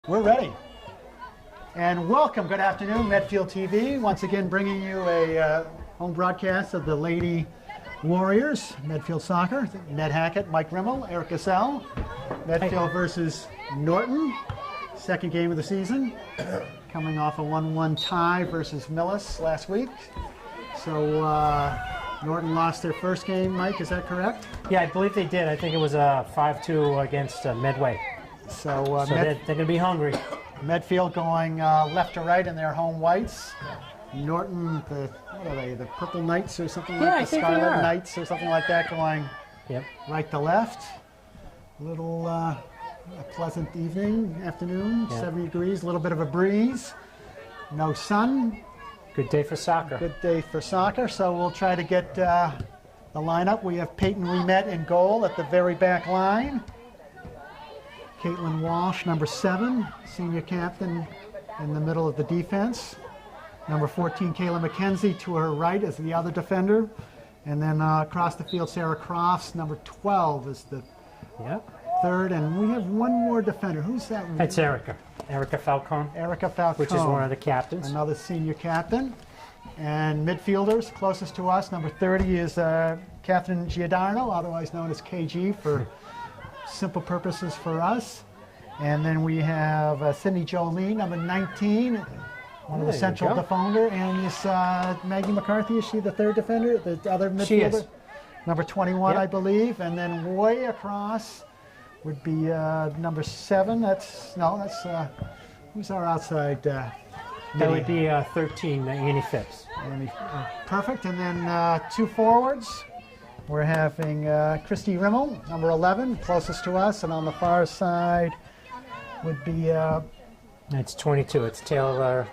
We're ready. And welcome, good afternoon, Medfield TV. Once again, bringing you a home broadcast of the Lady Warriors, Medfield Soccer. Ned Hackett, Mike Rimmel, Eric Gassell. Medfield versus Norton, second game of the season. Coming off a 1-1 tie versus Millis last week. So Norton lost their first game, Mike, is that correct? Yeah, I believe they did. I think it was 5-2 against Medway. So, they're going to be hungry. Medfield going left to right in their home whites. Norton, what are they, the Purple Knights or something like that? The Scarlet Knights or something like that, going right to left. A little a pleasant afternoon, 70 degrees, a little bit of a breeze. No sun. Good day for soccer. Good day for soccer, so we'll try to get the lineup. We have Peyton Ouimet in goal at the very back line. Caitlin Walsh, number 7, senior captain in the middle of the defense. Number 14, Kayla McKenzie to her right as the other defender. And then across the field, Sarah Crofts, number 12 is the third. And we have one more defender. Who's that? That's Erica. Erica Falcone. Erica Falcone. Which is one of the captains. Another senior captain. And midfielders, closest to us, number 30 is Catherine Giordano, otherwise known as KG for simple purposes for us. And then we have Sydney Jolene, number 19, one of the central defender. And is Maggie McCarthy, is she the third defender, the other midfielder? She is. Number 21, I believe. And then way across would be number 7. Who's our outside? That would be 13, Annie Phipps. Perfect. And then 2 forwards. We're having Christy Rimmel, number 11, closest to us, and on the far side would be... It's 22. It's Taylor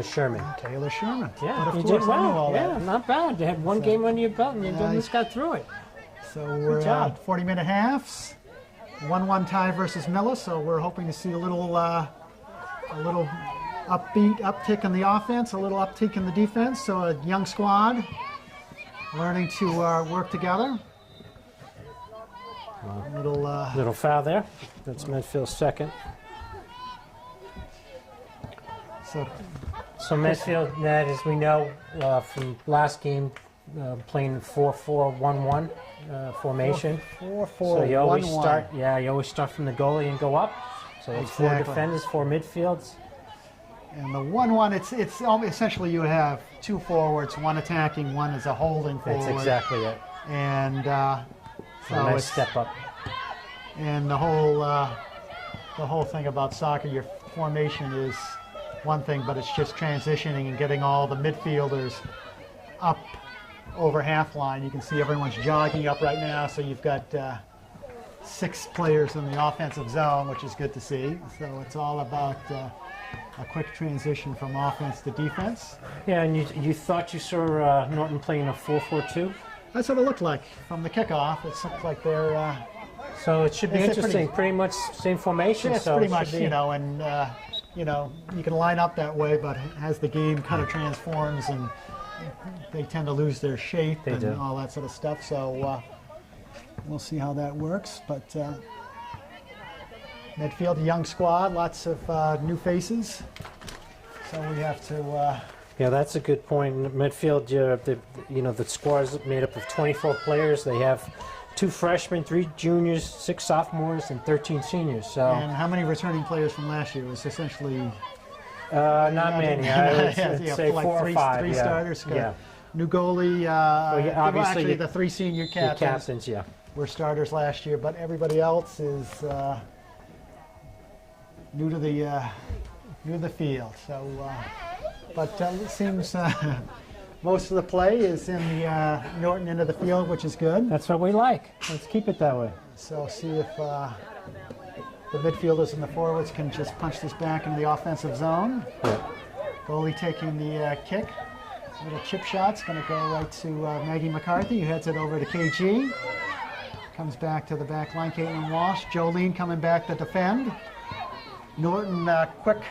Sherman. Taylor Sherman. Yeah, but you of did course I knew all well. that. Yeah, not bad. You had one game under your belt and you just got through it. So we're at 40-minute halves. 1-1 tie versus Millis, so we're hoping to see a little uptick in the offense, a little uptick in the defense. So a young squad learning to work together. Little foul there. That's Medfield's second. So Medfield, Ned, as we know from last game, playing 4-4-1-1 formation. 4-4-1-1. So you always start. Yeah, you always start from the goalie and go up. So it's 4 defenders, 4 midfields. And the 1-1, it's essentially you have 2 forwards, 1 attacking, 1 is a holding forward. That's exactly it. And so nice step up. And the whole thing about soccer, your formation is one thing, but it's just transitioning and getting all the midfielders up over half line. You can see everyone's jogging up right now, so you've got 6 players in the offensive zone, which is good to see. So it's all about a quick transition from offense to defense. Yeah, and you thought you saw Norton playing a 4-4-2? That's what it looked like from the kickoff. It looked like they're... so it should be interesting. Pretty much same formation. Yeah, so pretty much, and you can line up that way, but as the game kind of transforms and they tend to lose their shape all that sort of stuff. So we'll see how that works. But Medfield, a young squad, lots of new faces. So we have to... yeah, that's a good point. Medfield, the squad is made up of 24 players. They have 2 freshmen, 3 juniors, 6 sophomores, and 13 seniors. So. And how many returning players from last year? It was essentially... not many. I would say like 4 or 5. 3 starters. Yeah. New goalie. Obviously, actually, the 3 senior captains were starters last year, but everybody else is new to the field. So, but it seems most of the play is in the Norton end of the field, which is good. That's what we like. Let's keep it that way. So see if the midfielders and the forwards can just punch this back into the offensive zone. Yeah. Goalie taking the kick. Little chip shot's going to go right to Maggie McCarthy, who heads it over to KG. Comes back to the back line, Caitlin Walsh. Jolene coming back to defend. Norton quick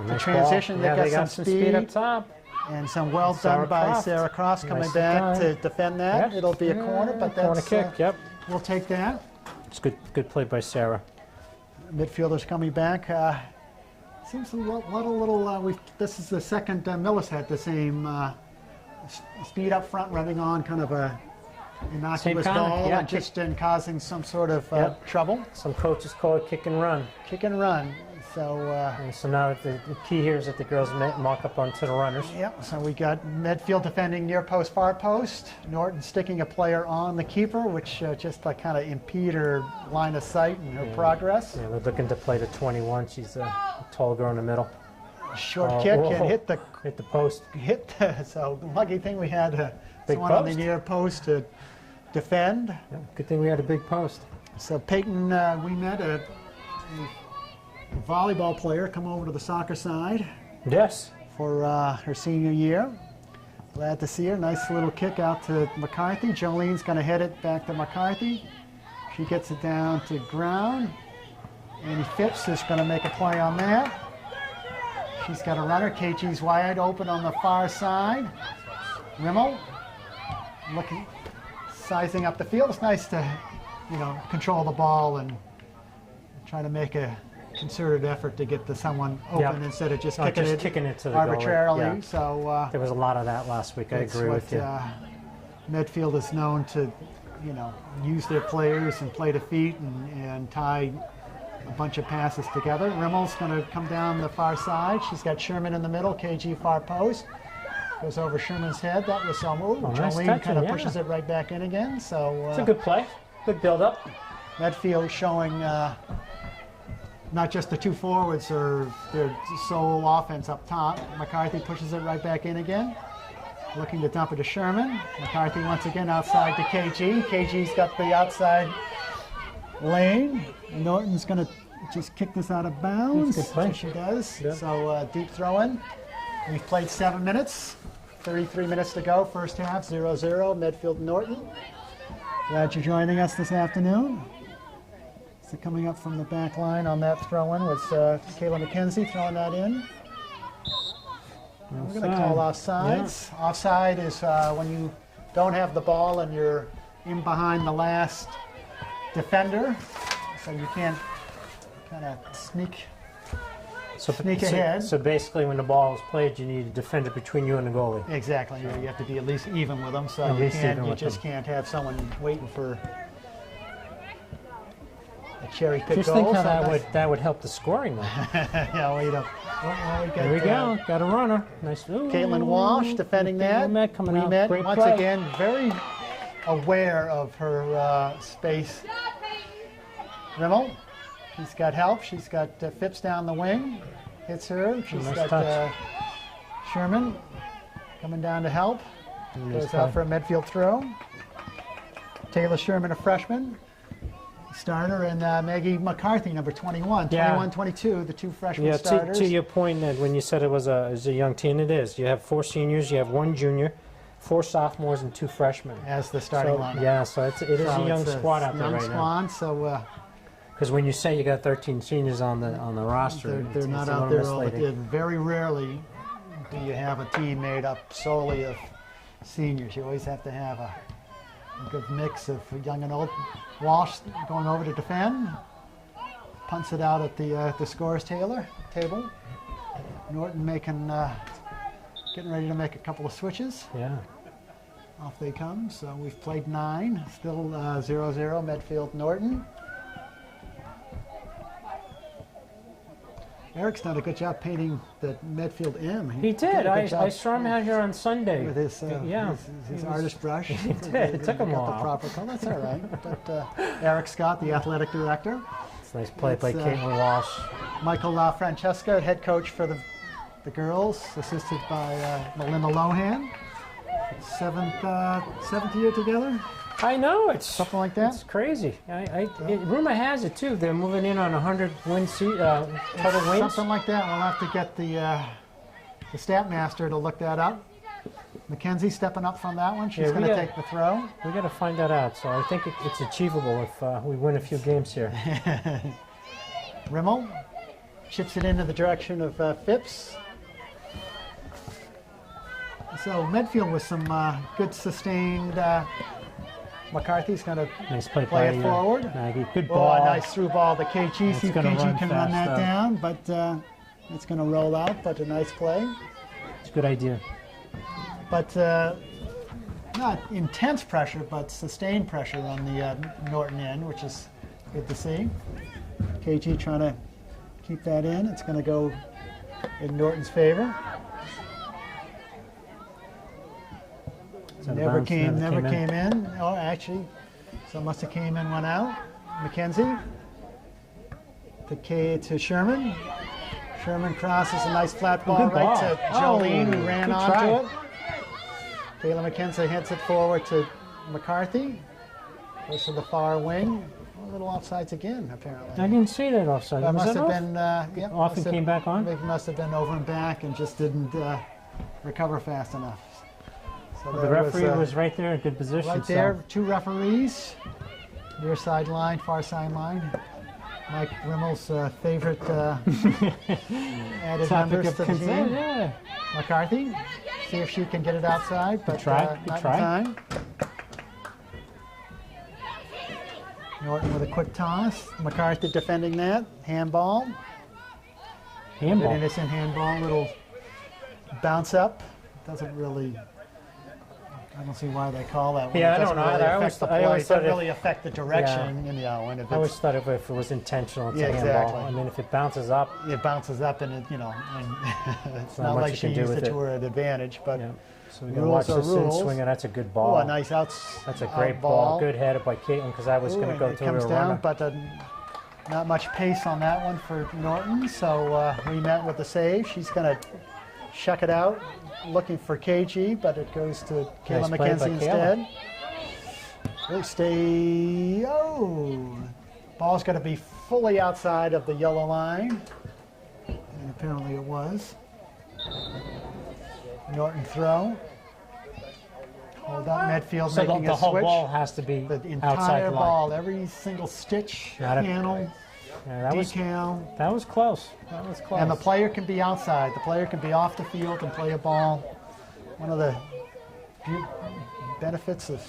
to transition. Yeah, they got some speed up top. And some well done by Sarah Crofts coming back to defend that. Yep. It'll be a corner, but that's corner kick. We'll take that. It's good play by Sarah. Midfielders coming back. Seems a little. This is the second Millis had the same speed up front, running on kind of a innocuous ball, yeah, and just causing some sort of trouble. Some coaches call it kick and run. Kick and run. So. And so now the key here is that the girls mark up onto the runners. Yep. So we got Medfield defending near post, far post. Norton sticking a player on the keeper, which just kind of impede her line of sight and her progress. Yeah, they're looking to play to 21. She's a tall girl in the middle. Short kick and hit the post. So lucky thing we had Big someone on the post. near post to defend. Yeah, good thing we had a big post. So Peyton, we met a volleyball player come over to the soccer side Yes. for her senior year. Glad to see her. Nice little kick out to McCarthy. Jolene's going to head it back to McCarthy. She gets it down to ground. Annie Phipps is going to make a play on that. She's got a runner. KG's wide open on the far side. Rimmel looking, sizing up the field. It's nice to, control the ball and try to make a concerted effort to get to someone open instead of just kicking it to the arbitrarily. goalie. Yeah. So there was a lot of that last week. I agree with you. Medfield is known to, use their players and play to feet and tie a bunch of passes together. Rimmel's going to come down the far side. She's got Sherman in the middle, KG far post. Goes over Sherman's head. That was some move. Nice Jolene touching, kind of pushes it right back in again. So it's a good play. Good build-up. Medfield showing not just the two forwards or their sole offense up top. McCarthy pushes it right back in again. Looking to dump it to Sherman. McCarthy once again outside to KG. KG's got the outside lane. Norton's going to just kick this out of bounds. Good play. She does. Yeah. So deep throw in. We've played 7 minutes. 33 minutes to go. First half, 0-0. Medfield Norton. Glad you're joining us this afternoon. So coming up from the back line on that throw in was Kayla McKenzie throwing that in. We're going to call offsides. Yeah. Offside is when you don't have the ball and you're in behind the last defender, so you can't kind of sneak ahead. So basically, when the ball is played, you need a defender between you and the goalie. Exactly. You have to be at least even with them, so you just can't have someone waiting for a cherry pick goal. Just think how that would help the scoring, though. Yeah, well, there we go. Got a runner. Nice. Caitlin Walsh defending that. Great once play. again, very aware of her space. Rimmel, she's got help. She's got Phipps down the wing. Hits her. She's got Sherman coming down to help. Goes out for a Medfield throw. Taylor Sherman, a freshman. Starter, and Maggie McCarthy, number 21. 21-22, the two freshman starters. To your point, Ned, when you said it was a young team, it is. You have 4 seniors, you have 1 junior, 4 sophomores, and 2 freshmen. As the starting lineup. Yeah, so it is a young squad out there right now. Young squad, so... Because when you say you got 13 seniors on the roster, they're not out there all the time. Very rarely do you have a team made up solely of seniors. You always have to have a good mix of young and old. Walsh going over to defend. Punts it out at the scores table. Norton getting ready to make a couple of switches. Yeah. Off they come. So we've played 9. Still 0-0 Medfield Norton. Eric's done a good job painting the Medfield M. He did. I saw him out here on Sunday. With his artist brush. He did. It took him a while. The proper color. That's all right. But Eric Scott, the athletic director. It's a nice play by Caitlin Walsh. Michael Francesca, head coach for the girls, assisted by Melinda Lohan. Seventh year together. I know, it's something like that. It's crazy. Rumor has it too. They're moving in on 100 total wins. Something like that. We'll have to get the stat master to look that up. Mackenzie stepping up from that one. She's going to take the throw. We got to find that out. So I think it's achievable if we win a few games here. Rimmel chips it into the direction of Phipps. So Medfield with some good sustained. McCarthy's going to play it forward. Maggie, good ball. Nice through ball to KG. See if KG can run that down. But It's going to roll out, but a nice play. It's a good idea. But not intense pressure, but sustained pressure on the Norton end, which is good to see. KG trying to keep that in. It's going to go in Norton's favor. Never came in. Oh, actually, so must have came in, went out. McKenzie to Sherman. Sherman crosses a nice flat ball right to Jolene, who ran onto it. Kayla McKenzie hits it forward to McCarthy. Goes to the far wing. A little offsides again, apparently. I didn't see that offside. That must have off? been. Yeah, off and came back on? It must have been over and back and just didn't recover fast enough. So the referee was right there in good position. Right there, two referees. Near sideline, far sideline. Mike Rimmel's favorite added members to the team. Yeah. McCarthy, see if she can get it outside, but not in time. Norton with a quick toss. McCarthy defending that. Handball. An innocent handball, little bounce up. Doesn't really. I don't see why they call that one. Yeah, it I don't know. really I always doesn't really affect the direction. Yeah. You know, and if I always thought if it was intentional, it's yeah, a handball. exactly. I mean, if it bounces up, it bounces up, and it, you know, and it's not not much like you she can do used with it it. to her advantage. But yeah. So we're gonna rules watch are this in rules. swinging. That's a good ball. Oh, a nice That's a great ball. Good header by Caitlin, because I was going to go it to comes a down, runner. but not much pace on that one for Norton. So we met with the save. She's going to shuck it out, looking for KG, but it goes to Kayla McKenzie instead. They stay. Oh, ball's got to be fully outside of the yellow line, and apparently it was. Norton throw. Hold up, Medfield So making the a whole switch. ball has to be The outside entire the line. ball, every single stitch, panel, Yeah, that decal. that was close. That was close. And the player can be outside. The player can be off the field and play a ball. One of the benefits of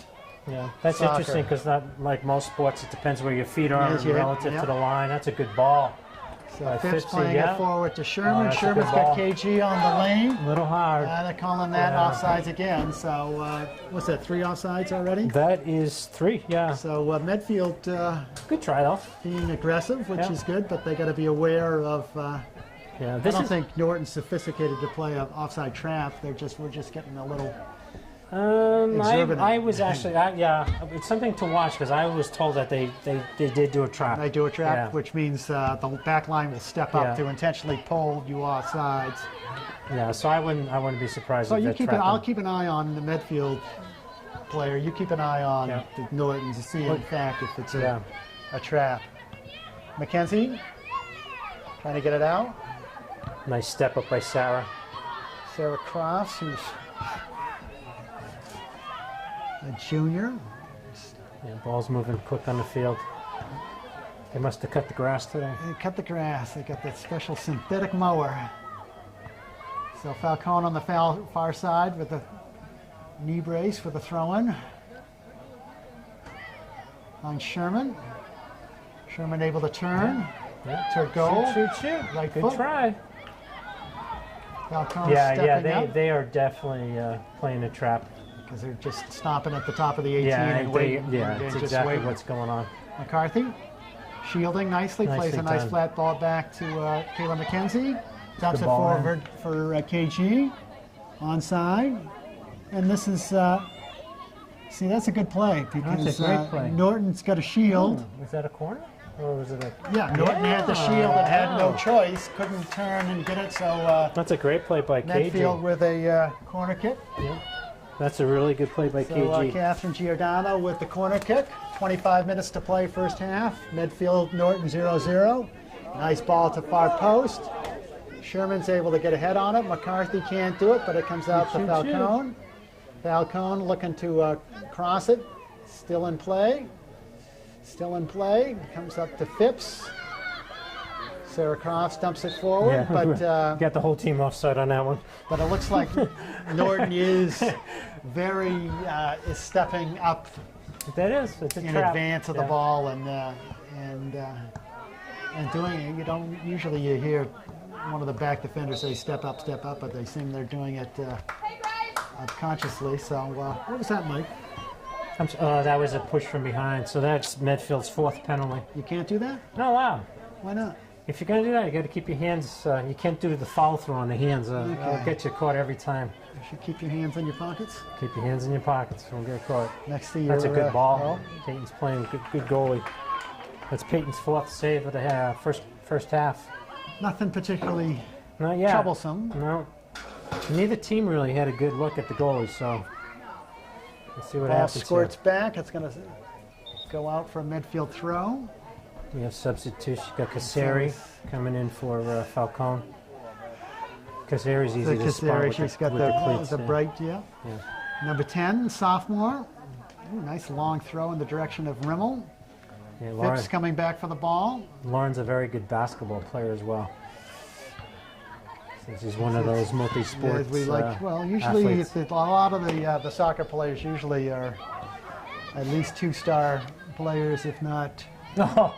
that's soccer. interesting, because not like most sports, it depends where your feet are Yes, yeah, relative yeah. to the line. That's a good ball. So Phipps playing yeah. it forward to Sherman. that's a Sherman's good got ball. KG on the lane. A little hard. They're calling that Yeah. offsides again. So what's that, 3 offsides already? That is 3, yeah. So Medfield Good try, though. being aggressive, which Yeah. is good, but they got to be aware of. Yeah, I this don't is. think Norton's sophisticated to play an offside trap. We're just getting a little. Exorbitant. I was actually, it's something to watch, because I was told that they did do a trap. They do a trap, Yeah. which means the back line will step up Yeah. to intentionally pull you off sides. Yeah, so I wouldn't be surprised So if you they keep trapped I'll them. keep an eye on the Medfield player. You keep an eye on Yeah. the Norton to see, in fact, if it's Yeah. a trap. McKenzie trying to get it out. Nice step up by Sarah. Sarah Crofts, who's a junior. Yeah, ball's moving quick on the field. They must have cut the grass today. They cut the grass. They got that special synthetic mower. So Falcone on the far side with the knee brace for the throw-in. On Sherman. Sherman able to turn Yeah. to goal. Shoot. Right Good foot. try. Falcone Yeah, stepping up they are definitely playing a trap. because they're just stopping at the top of the 18 Yeah, and waiting. yeah, They're it's just exactly waiting. what's going on. McCarthy shielding nicely, plays a Nicely nice done. flat ball back to Kayla McKenzie. Dumps Good it ball in. forward for KG. Onside. And this is, see, that's a good play because That's a great play. Norton's got a shield. Was that a corner? Or was it a... Yeah, Norton had the shield and had no choice, couldn't turn and get it, so That's a great play by Medfield KG. with a corner kick. Yeah. That's a really good play by So KG. Catherine Giordano with the corner kick. 25 minutes to play first half. Medfield, Norton 0-0. Nice ball to far post. Sherman's able to get a head on it. McCarthy can't do it, but it comes out to Shoot. Falcone. Falcone looking to cross it. Still in play. Still in play. Comes up to Phipps. Sarah Crofts dumps it forward, but Got the whole team offside on that one. but it looks like Norton is very is stepping up That is. It's a in trap. advance of the Yeah. ball and doing it. You don't usually you hear one of the back defenders say step up, but they seem they're doing it unconsciously. So what was that, Mike? That was a push from behind, so that's Medfield's 4th penalty. You can't do that? No, wow. Why not? If you're going to do that, you got to keep your hands. You can't do the foul throw on the hands. It'll get you caught every time. You should keep your hands in your pockets. Keep your hands in your pockets. Don't get caught. Next to your, That's a good ball. Oh. Peyton's playing good goalie. That's Peyton's 4th save of the first half. Nothing particularly Not yet. troublesome. No. Neither team really had a good look at the goalie, so let's see what Ball happens squirts here. back. It's going to go out for a midfield throw. We have substitution. You got Caseri coming in for Falcone. Caseri's easy to spot with she's got the cleats. the bright, yeah. Yeah. Number 10, sophomore. Ooh, nice long throw in the direction of Rimmel. Yeah, Phipps coming back for the ball. Lauren's a very good basketball player as well. Since he's one of those multi-sports We like, well, usually athletes. a lot of the soccer players usually are at least 2-star players, if not. Oh,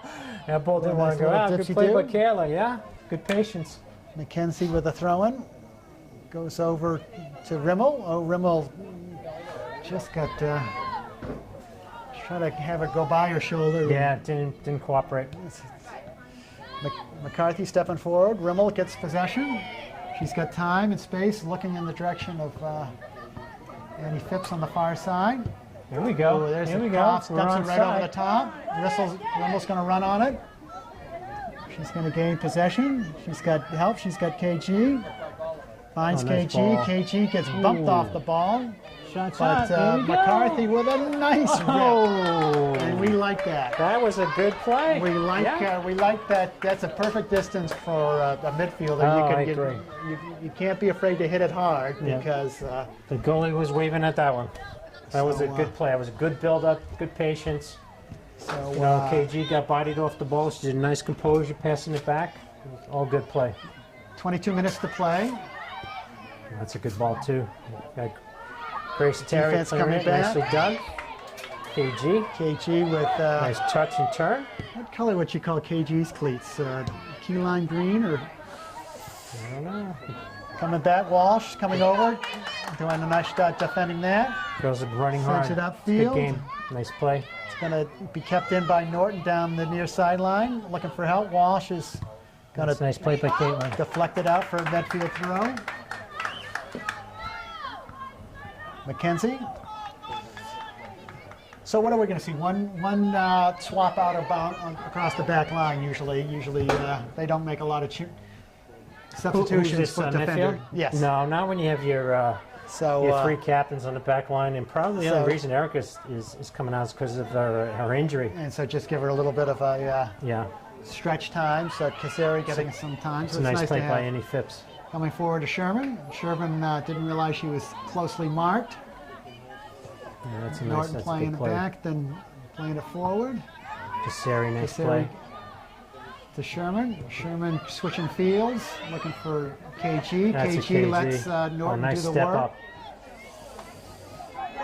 that ball didn't want to go out. Good play by Kayla, yeah. Good patience. McKenzie with a throw-in. Goes over to Rimmel. Oh, Rimmel just got trying to have it go by her shoulder. Yeah, didn't cooperate. McCarthy stepping forward. Rimmel gets possession. She's got time and space, looking in the direction of Annie Phipps on the far side. Here we go. Oh, there's Here the we cross, go. steps it right over the top. Rimmel's going to run on it. She's going to gain possession. She's got help. She's got KG. Finds nice KG. ball. KG gets bumped off the ball. Shot. But Here we go. McCarthy with a nice rip. And we like that. That was a good play. We like that. That's a perfect distance for a midfielder. Oh, I agree. You can't be afraid to hit it hard Yeah. because The goalie was waving at that one. That was a good play. It was a good build-up, good patience. so You know, KG got bodied off the ball. She did a nice composure passing it back. All good play. 22 minutes to play. That's a good ball, too. Got Grace Terry Defense playing coming it. back. Nicely done. KG. KG with Nice touch and turn. what color would you call KG's cleats? Key lime green or I don't know. coming back? Walsh coming over, doing a nice job defending that. Girls are running hard. Sends it It's a upfield. good game. Nice play. It's going to be kept in by Norton down the near sideline, looking for help. Walsh is going That's a to nice play by Caitlin. deflect it out for a Medfield throw. McKenzie. So what are we going to see? One swap out about across the back line. Usually they don't make a lot of substitutions Who's for this, defender. Medfield? Yes. No, not when you have your So 3 captains on the back line, and probably the only reason Erica is coming out is because of her injury. and so just give her a little bit of a Yeah, stretch time. So Caseri getting some time. it's So a nice play to by have. Annie Phipps. Coming forward to Sherman. Sherman didn't realize she was closely marked. Yeah, that's a nice, Norton that's a playing good it play. back, then playing it forward. Caseri, nice Caseri play. to Sherman. Sherman switching fields, looking for KG. That's a KG lets Norton nice do the step work. up.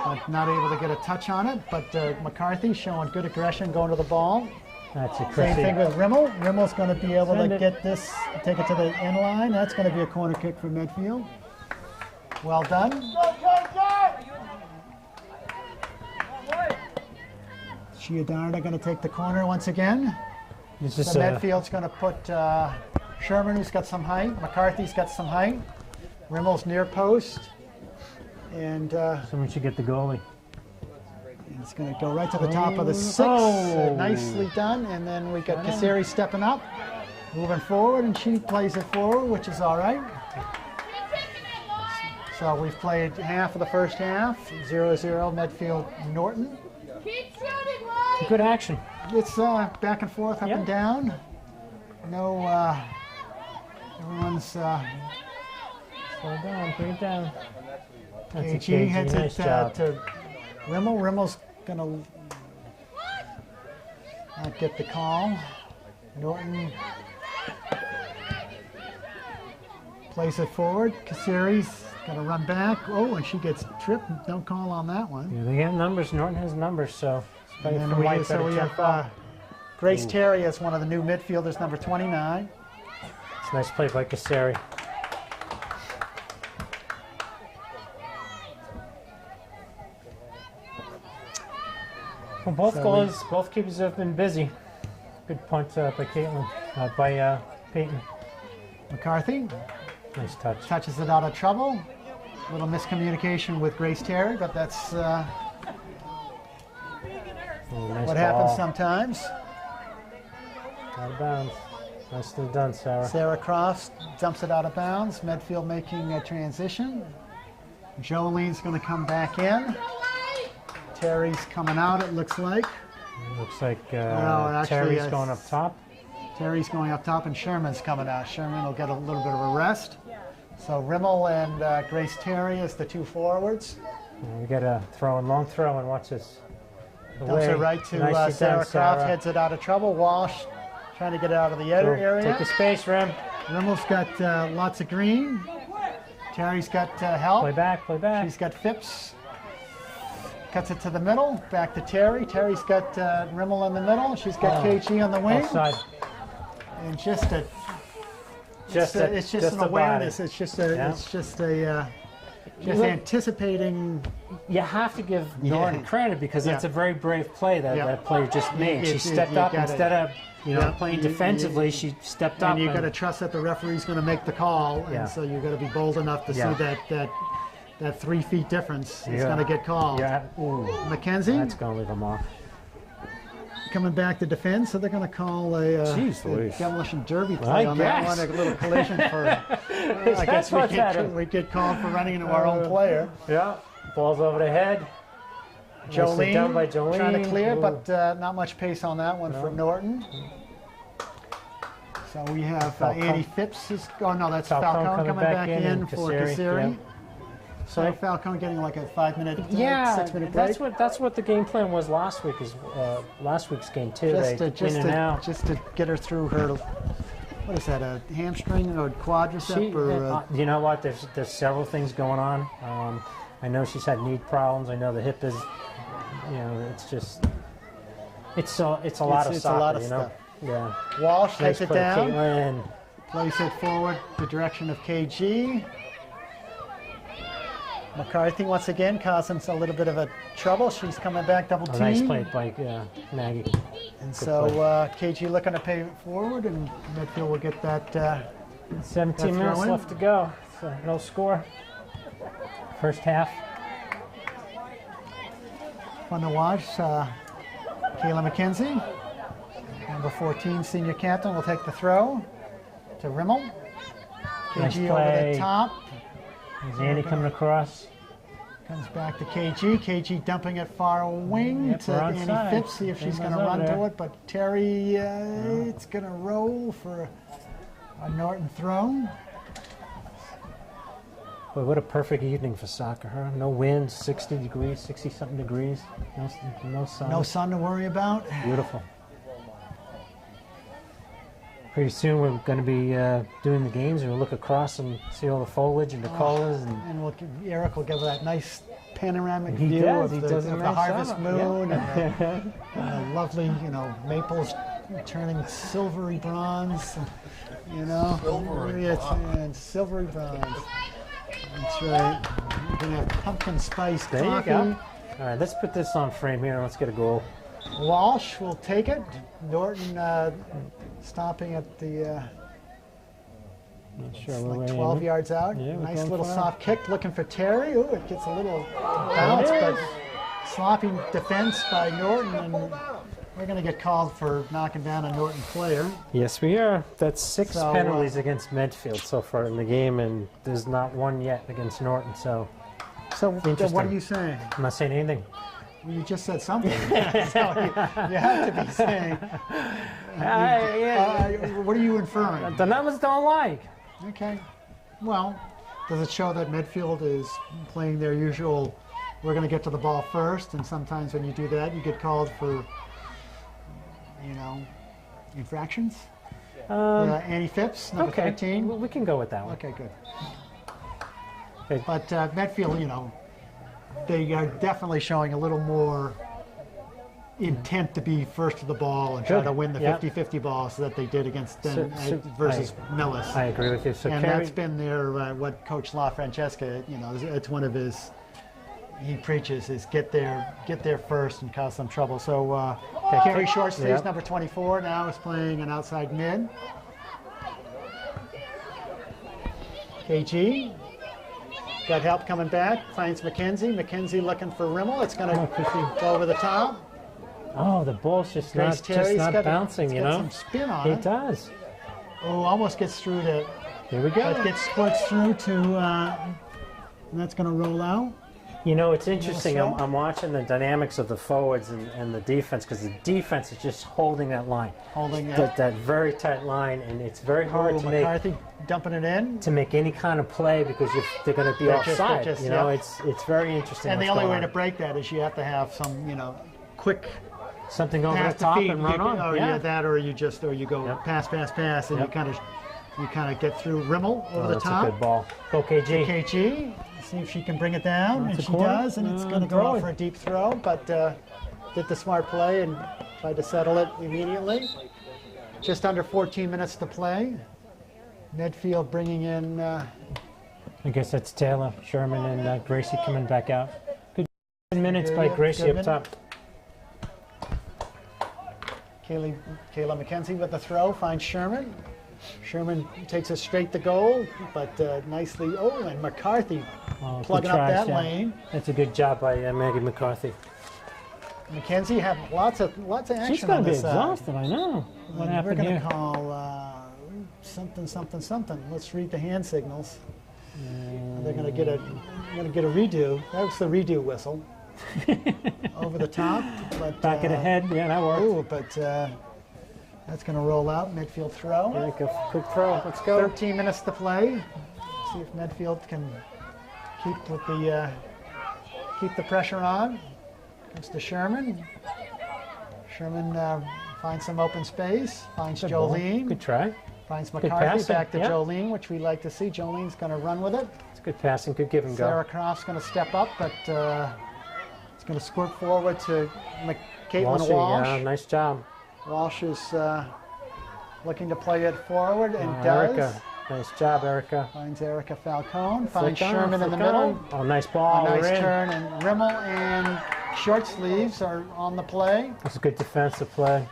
But not able to get a touch on it. But McCarthy showing good aggression, going to the ball. That's a Same Chrissy. thing with Rimmel. Rimmel's going to be able Send to it. get this, take it to the end line. That's going to be a corner kick for Medfield. Well done. Giordano going to take the corner once again. This is So Medfield's going to put Sherman, who's got some height. McCarthy's got some height. Rimmel's near post. And someone should get the goalie. it's going to go right to the top of the 6. Oh. Nicely done. And then we got Caseri stepping up, moving forward, and she plays it forward, which is all right. So we've played half of the first half, 0-0 Medfield Norton. Good action. It's back and forth, up and down. No, everyone's Slow down, bring it down. That's a KG heads nice it job. to Rimmel. Rimmel's going to not get the call. Norton plays it forward. Caseri's going to run back. Oh, and she gets tripped. Don't call on that one. Yeah, they have numbers. Norton has numbers, so. And then we have Grace Terry as one of the new midfielders, number 29. Nice play by Kaseri. Well, both keepers have been busy. Good punt by Peyton. McCarthy Nice touch. touches it out of trouble. A little miscommunication with Grace Terry, but that's Nice what ball. happens sometimes. Out of bounds. Nicely done, Sarah. Sarah Crofts dumps it out of bounds. Medfield making a transition. Jolene's going to come back in. Terry's coming out, it looks like. Looks like actually, Terry's going up top. Terry's going up top and Sherman's coming out. Sherman will get a little bit of a rest. So Rimmel and Grace Terry as the two forwards. We got a long throw, and watch this. Dumps it right to Sarah Croft, heads it out of trouble. Walsh trying to get it out of the area. Take the space, Rim. Rimmel's got lots of green. Terry's got help. Play back. She's got Phipps. Cuts it to the middle, back to Terry. Terry's got Rimmel in the middle. She's got KG on the wing. Offside. And it's just an awareness. It's just anticipating. You have to give Norton credit because that's a very brave play that player just made. She stepped up instead of playing defensively. She stepped up. And you've got to trust that the referee's going to make the call, and so you've got to be bold enough to see that 3 feet difference is going to get called. Mackenzie. That's going to leave them off. Coming back to defend, so they're going to call a demolition derby play on that one, a little collision for. I guess we get called for running into our own player. Yeah, ball's over the head. Jolene, down by Jolene. Trying to clear, but not much pace on that one for Norton. So we have Andy Phipps. That's Falcone coming back in for Kaseri. So Falcone getting like a 5-minute, 6-minute break. That's what the game plan was last week. Last week's game too. Just to get her through her. What is that? A hamstring or quadricep? You know what? There's several things going on. I know she's had knee problems. I know the hip is. It's just. It's a lot of stuff. Yeah. Walsh takes it down. Caitlin. Plays it forward the direction of KG. McCarthy once again causing a little bit of a trouble. She's coming back double team. Nice play by Maggie. And so KG looking to pay it forward, and Medfield will get that. 17 minutes left to go. So no score. First half. Fun to watch. Kayla McKenzie, number 14, senior captain, will take the throw to Rimmel. KG over the top. Is Andy coming across? Comes back to KG. KG dumping it far wing to Andy Phipps. See if she's going to run to it. But Terry, it's going to roll for a Norton throw. Boy, what a perfect evening for soccer, huh? No wind, 60 degrees, 60-something degrees. No sun. No sun to worry about. Beautiful. Pretty soon we're going to be doing the games, and we'll look across and see all the foliage and the colors. And Eric will give that nice panoramic view of the harvest moon and the lovely, maples turning silvery bronze. And silvery bronze. That's right. We're going to have pumpkin spice coffee. There you go. All right, let's put this on frame here and let's get a goal. Walsh will take it. Norton stopping at the like 12 yards out. Yeah, nice little soft kick looking for Terry. Ooh, it gets a little bounce, but sloppy defense by Norton, and we're going to get called for knocking down a Norton player. Yes, we are. That's 6 penalties against Medfield so far in the game, and there's not one yet against Norton. So what are you saying? I'm not saying anything. Well, you just said something. So you have to be saying. What are you inferring? The numbers don't lie. Okay. Well, does it show that Medfield is playing their usual, we're going to get to the ball first, and sometimes when you do that, you get called for, infractions? Andy Phipps, number 13. Well, we can go with that one. Okay, good. Okay. But Medfield, they are definitely showing a little more intent to be first to the ball and try to win the 50-50 ball, so that they did against versus Millis. I agree with you. So and that's been their what Coach La Francesca, it's one of his. He preaches is get there first and cause some trouble. So Kerry short sleeves, number 24, now is playing an outside mid. KG got help coming back, finds McKenzie. McKenzie looking for Rimmel. It's going to go over the top. Oh, the ball's just not bouncing, you know. Some spin on it. It does. Oh, almost gets through to. Here we go. It gets squirts through to. And that's going to roll out. You know, it's interesting. I'm watching the dynamics of the forwards and the defense, because the defense is just holding that line. That very tight line, and it's very hard to McCarthy dumping it in. To make any kind of play, because they're going to be offside. It's very interesting. And the only way to break that is you have to have some, quick something over the top and run on. Or you go pass, and you kind of get through Rimmel over the top. That's a good ball. Go KG. KG. See if she can bring it down, and she does, and it's going to go out for a deep throw, but did the smart play and tried to settle it immediately. Just under 14 minutes to play. Medfield bringing in... I guess that's Taylor, Sherman, and Gracie coming back out. Good minutes by Gracie up top. Kayla McKenzie with the throw, finds Sherman. Sherman takes it straight to goal, but nicely. Oh, and McCarthy plugging up that lane. That's a good job by Maggie McCarthy. McKenzie had lots of action. She's going to be exhausted. I know. What happened here? We're going to call something. Let's read the hand signals. They're going to get a redo. That was the redo whistle. Over the top, but back of the head. Yeah, that worked. Ooh, but. That's going to roll out. Medfield throw. Quick throw. Let's go. 13 minutes to play. See if Medfield can keep the pressure on. Comes to Sherman. Sherman finds some open space. Finds Jolene. Good try. Finds McCarthy. Back to Jolene, which we like to see. Jolene's going to run with it. It's good passing. Good give and go. Sarah Croft's going to step up, but it's going to squirt forward to Caitlin Walsh. Yeah, nice job. Walsh is looking to play it forward and does. Erica. Nice job, Erica. Finds Erica Falcone. Finds Sherman in the middle. Oh, nice ball. A nice turn. And Rimmel and short sleeves are on the play. That's a good defensive play.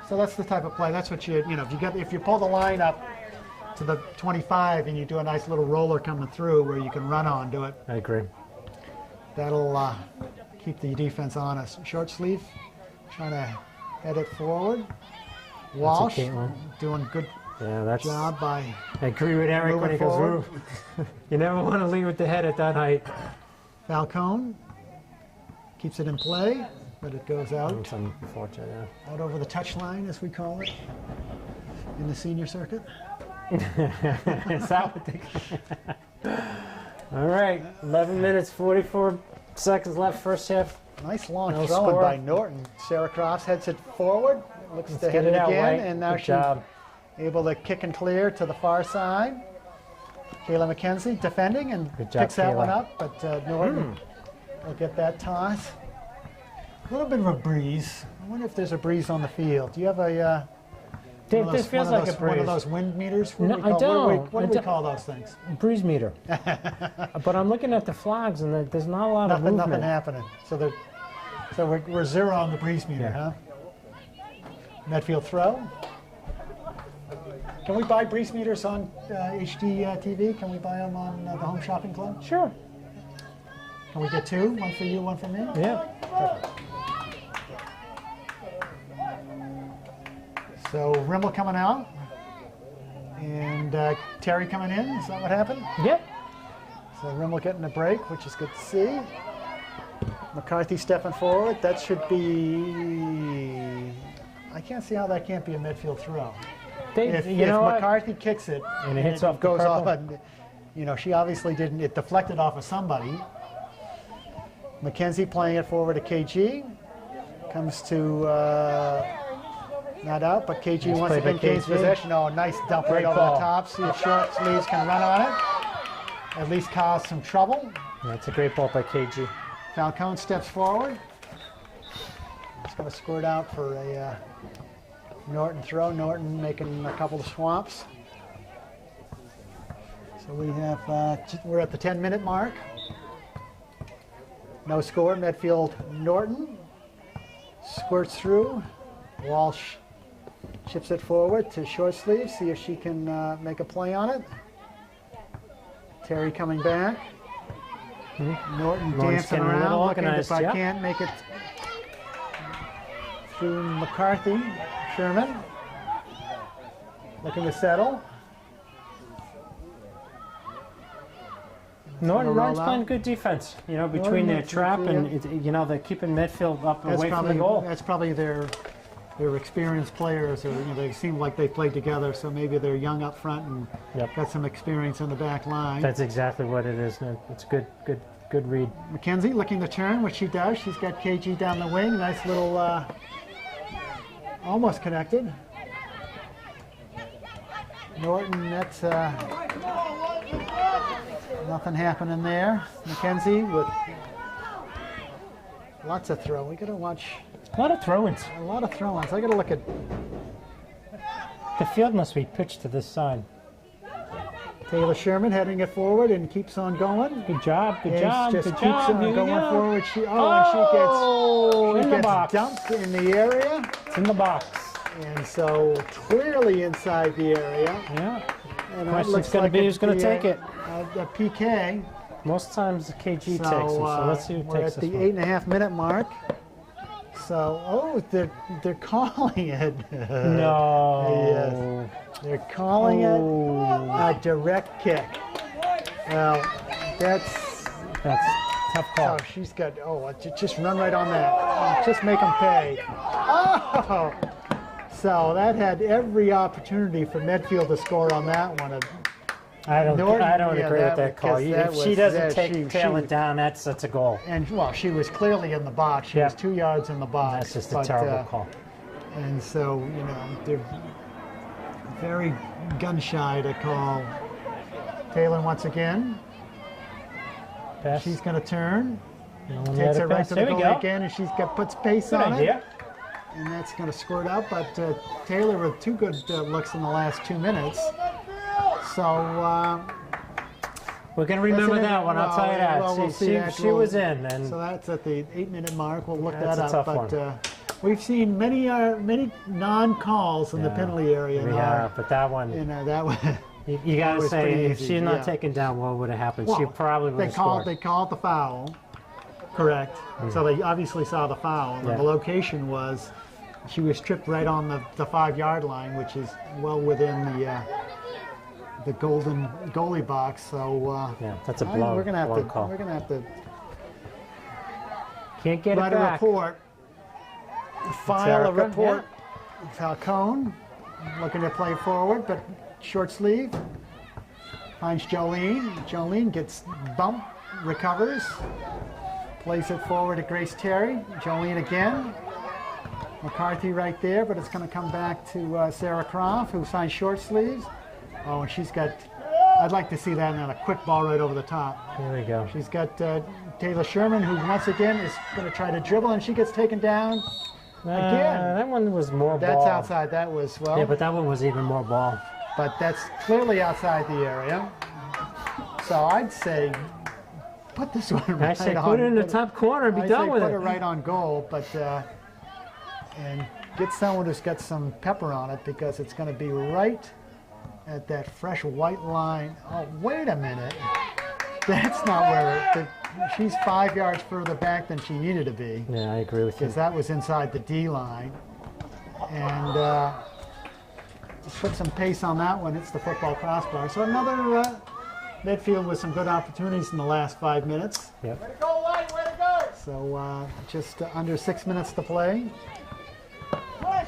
So that's the type of play. That's what if you pull the line up to the 25 and you do a nice little roller coming through where you can run onto it. I agree. That'll keep the defense honest. Short sleeve, trying to head it forward. Walsh doing good job by. I agree with Eric when he goes through. You never want to lead with the head at that height. Falcone keeps it in play, but it goes out. It's unfortunate, Out over the touchline, as we call it, in the senior circuit. Is that what they... All right, 11 minutes, 44 seconds left, first half. Nice long throwing by Norton. Sarah Crofts heads it forward, looks to hit it again, and now she's able to kick and clear to the far side. Kayla McKenzie defending and picks that one up, but Norton will get that toss. A little bit of a breeze. I wonder if there's a breeze on the field. Do you have a this feels like a breeze. One of those wind meters? No, I don't. What do we call those things? Breeze meter. But I'm looking at the flags, and there's not a lot of movement. Nothing happening. So we're zero on the breeze meter, huh? Medfield throw. Can we buy breeze meters on HD TV? Can we buy them on the Home Shopping Club? Sure. Can we get two? One for you, one for me? Yeah. Perfect. So Rimmel coming out, and Terry coming in. Is that what happened? Yep. So Rimmel getting a break, which is good to see. McCarthy stepping forward. That should be... I can't see how that can't be a midfield throw. If McCarthy kicks it and it hits off, goes off, she obviously didn't. It deflected off of somebody. McKenzie playing it forward to KG. Comes to... Not out, but KG once again gains possession. Oh, nice dump right over the top. See if short sleeves can run on it. At least cause some trouble. That's a great ball by KG. Falcone steps forward. It's going to squirt out for a Norton throw. Norton making a couple of swamps. So we have, we're at the 10-minute mark. No score, Medfield Norton. Squirts through. Walsh chips it forward to short sleeve, see if she can make a play on it. Terry coming back. Norton dancing around, looking if I can't make it through McCarthy. Sherman looking to settle. Norton's playing good defense, you know, between their trap and, you know, they're keeping Medfield up away from the goal. That's probably their experienced players, or you know, they seem like they played together, so maybe they're young up front and got some experience in the back line. That's exactly what it is. It's good read. McKenzie looking to turn, which she does. She's got KG down the wing. Nice little, almost connected. Norton, that's nothing happening there. McKenzie with lots of throw. We got to watch. A lot of throw-ins. A lot of throw-ins. I got to look at. The field must be pitched to this side. Taylor Sherman heading it forward and keeps on going. Good job. Good job. Just good keeps job. on going forward. She gets dumped in the area. It's in the box. And so clearly inside the area. Yeah. And question's going to be who's going to take it. The PK. Most times the KG takes it, so let's see who takes this one. We're at the 8.5-minute mark. So, they're calling it. No. Yes. They're calling it a direct kick. Well, that's tough call. Oh, she's got. Just run right on that. Just make them pay. Oh. So that had every opportunity for Medfield to score on that one. I don't agree with that call. If she doesn't tail it down, that's a goal. And well, she was clearly in the box. She was 2 yards in the box. That's just a terrible call. And so, you know, they're very gun shy to call. Taylor once again. Pass. She's going to turn. Takes it right to the goal again, and puts pace on it. And that's going to squirt out. But Taylor with 2 good looks in the last 2 minutes. So we're going to remember that one. I'll tell you that. Well, she was in, and so that's at the 8-minute mark. We'll look that up. But we've seen many non-calls in the penalty area. Yeah, but that one. You know, that one. You got to say, if she's not taken down, what would have happened? Well, she probably would have scored. They called the foul. Correct. So they obviously saw the foul. And the location was, she was tripped right on the 5-yard line, which is well within the golden goalie box. So that's a blow. We're gonna have to. Can't get it back. Write a report. File a report. Falcone looking to play forward, but short sleeve. Finds Jolene. Jolene gets bumped, recovers, plays it forward to Grace Terry. Jolene again. McCarthy right there, but it's going to come back to Sarah Croft, who signs short sleeves. Oh, and she's got, I'd like to see that, and then a quick ball right over the top. There we go. She's got Taylor Sherman, who once again is going to try to dribble, and she gets taken down again. That one was more ball. That's outside. That was, well. Yeah, but that one was even more ball. But that's clearly outside the area. So I'd say put this one right on. I say put it in the top corner and be done with it. Put it right on goal, but and get someone who's got some pepper on it, because it's going to be right at that fresh white line. Oh, wait a minute. That's not where she's 5 yards further back than she needed to be. Yeah, I agree with you. Because that was inside the D line. And put some pace on that one. It's the football crossbar. So another Medfield with some good opportunities in the last 5 minutes. Yep. Way to go, White! Way to go! So just under 6 minutes to play.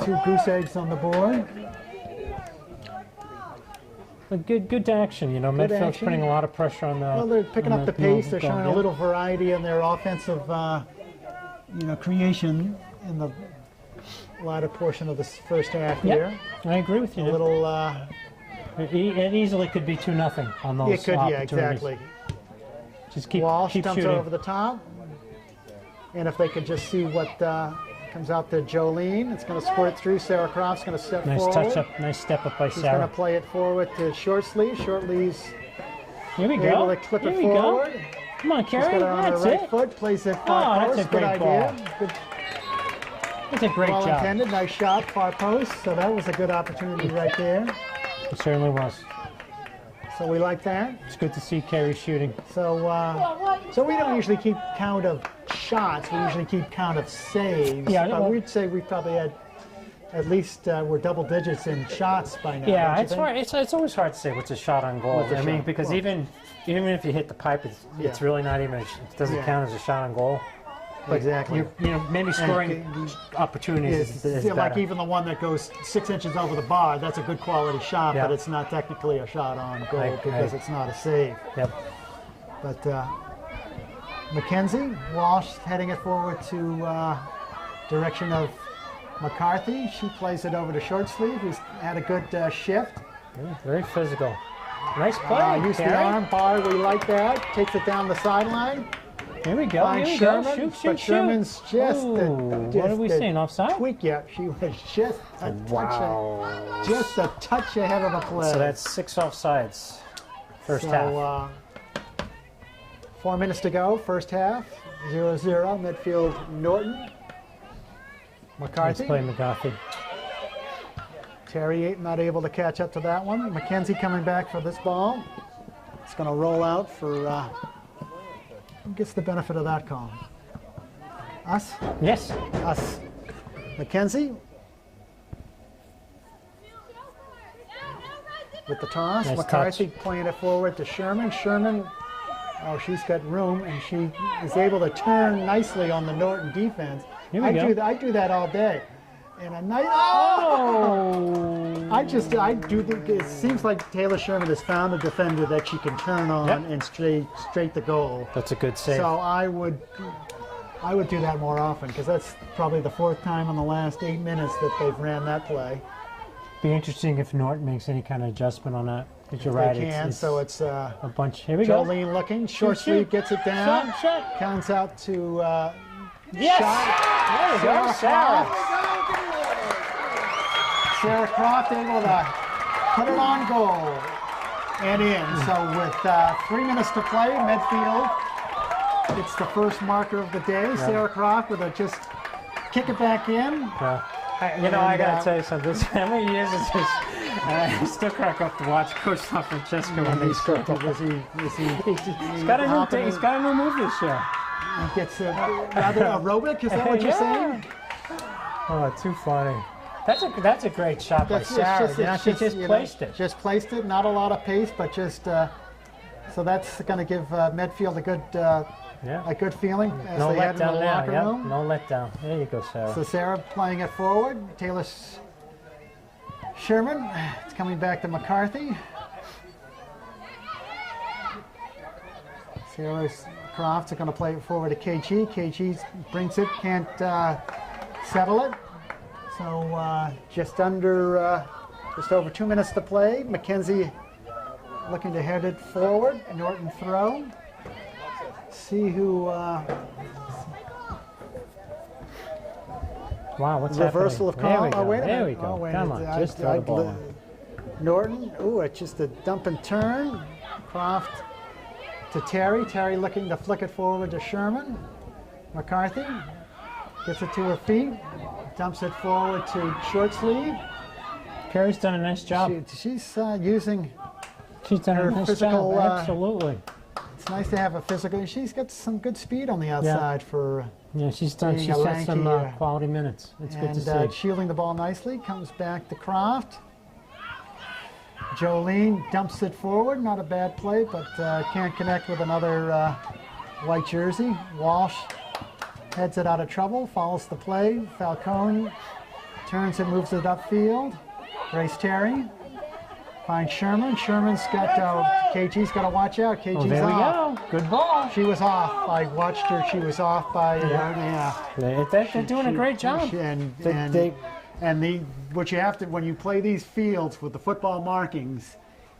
2 goose eggs on the board. Good action, you know. Medfield's putting a lot of pressure on the. Well, they're picking up the pace. They're showing a little variety in their offensive, creation in the latter portion of the first half here. I agree with you. A little. It easily could be 2-0 on those. It could, yeah, exactly. Just keep Walsh dumps shooting. over the top, and if they could just see what Comes out to Jolene. It's going to squirt through. Sarah Croft's going to step forward. Nice touch up. Nice step up by She's Sarah. going to play it forward to Short Sleeve. Short Sleeve's Here we able go. to clip Here it we forward. go. Come on, She's Carrie. got it on That's her right it. foot. Plays it Oh, far that's post. a great Good ball. idea. Good, That's a great well job. intended. Nice shot, far post. So that was a good opportunity right there. It certainly was. So we like that. It's good to see Carrie shooting. So so we don't usually keep count of shots. We usually keep count of saves. Yeah, but well, we'd say we probably had at least we're double digits in shots by now. Yeah, don't you it's think? hard. It's always hard to say what's a shot on goal. What's a I mean, shot? because Well, even if you hit the pipe, it's Yeah. really not even. It doesn't Yeah. count as a shot on goal. But Exactly. maybe scoring opportunities is like better. even the one that goes 6 inches over the bar, that's a good quality shot, Yeah. but it's not technically a shot on goal Right, because right. it's not a save. Yep. But Mackenzie Walsh heading it forward to direction of McCarthy. She plays it over to Short Sleeve, who's had a good shift. Very physical. Nice play, Use the Carrie. arm bar, we like that. Takes it down the sideline. Here we go. Finds Here we go. Sherman, Shoot, but shoot, Sherman's shoot. just What are we saying? Offside? tweak. Yeah, she was just a Wow. just a touch ahead of the play. So that's 6 offsides. First half. So 4 minutes to go, first half. 0-0, midfield Norton. Let's McCarthy. play McGuffey. Terry not able to catch up to that one. Mackenzie coming back for this ball. It's going to roll out for, who gets the benefit of that call? Us? Yes. Us. Mackenzie with the toss. Nice McCarthy touch. playing it forward to Sherman. Sherman, oh, she's got room, and she is able to turn nicely on the Norton defense. Here we go. I do that all day. And a nice. Oh! It seems like Taylor Sherman has found a defender that she can turn on Yep. and straight the goal. That's a good save. So I would do that more often because that's probably the 4th time in the last 8 minutes that they've ran that play. Be interesting if Norton makes any kind of adjustment on that. Because you're right. They can, so it's a bunch. Here we go. Jolene looking. Short Shoot, sleeve shoot. gets it down. Shot. Counts out to Yes! shot. There we go, Sarah. Sarah Croft able to put it on goal and in. So with 3 minutes to play, Medfield, it's the first marker of the day. Sarah Croft with a just kick it back in. Yeah. I got to tell you something. How many years is this? I still crack up to watch Coach Francesco when they score. He's got a new move this year. He gets rather aerobic. Is that what you're saying? Oh, too funny. That's a great shot by Sarah. She just placed it. Just placed it. Not a lot of pace, but just so that's going to give Medfield a good feeling as No they head into letdown the now. locker Yep. room. No letdown. There you go, Sarah. So Sarah playing it forward. Taylor Sherman. It's coming back to McCarthy. Sarah's Crofts are going to play it forward to KG. KG brings it, can't settle it. So just over 2 minutes to play. Mackenzie looking to head it forward. Norton throw. See who. Wow, what's Reversal happening? of call. There we go. Wait a minute. There we go. Oh, wait a Come on, minute. just throw the ball in. Norton. Ooh, it's just a dump and turn. Croft to Terry. Terry looking to flick it forward to Sherman. McCarthy gets it to her feet. Dumps it forward to Short Sleeve. Carrie's done a nice job. She's using. She's done her a nice physical, job. Absolutely. It's nice to have a physical. She's got some good speed on the outside for. Yeah, she's got some quality minutes. It's good to see. Shielding the ball nicely. Comes back to Croft. Jolene dumps it forward. Not a bad play, but can't connect with another white jersey. Walsh heads it out of trouble. Follows the play. Falcone turns and moves it upfield. Grace Terry finds Sherman. Sherman's got KG's got to watch out. KG's there off. we go. Good ball. She was off. I watched her. She was off by They're doing a great job. What you have to when you play these fields with the football markings,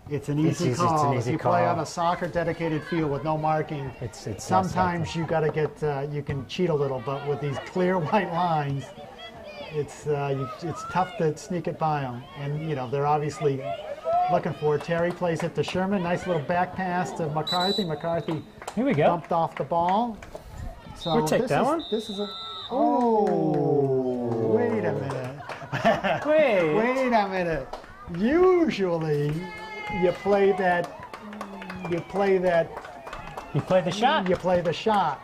It's an easy call. It's an easy if you call. play on a soccer dedicated field with no marking, It's sometimes you got to get you can cheat a little, but with these clear white lines, it's tough to sneak it by them. And you know they're obviously looking for it. Terry plays it to Sherman. Nice little back pass to McCarthy. McCarthy Here we go. bumped off the ball. So We'll take that one. This is a. Oh, wait a minute. Wait a minute. Usually, you play the shot. You play the shot.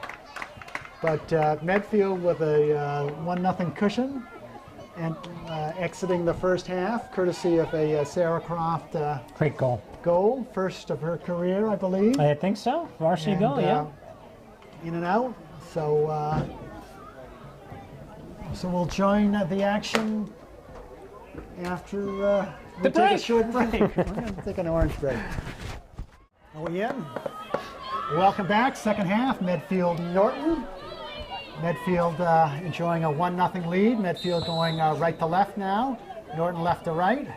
But Medfield with a 1-0 cushion and exiting the first half, courtesy of a Sarah Croft Great goal, first of her career, I believe. I think so. Varsity goal, yeah. In and out. So we'll join the action after we take a short break. We're going to take an orange break. Are we in? Welcome back. Second half, Medfield Norton. Medfield enjoying a 1-0 lead. Medfield going right to left now. Norton left to right.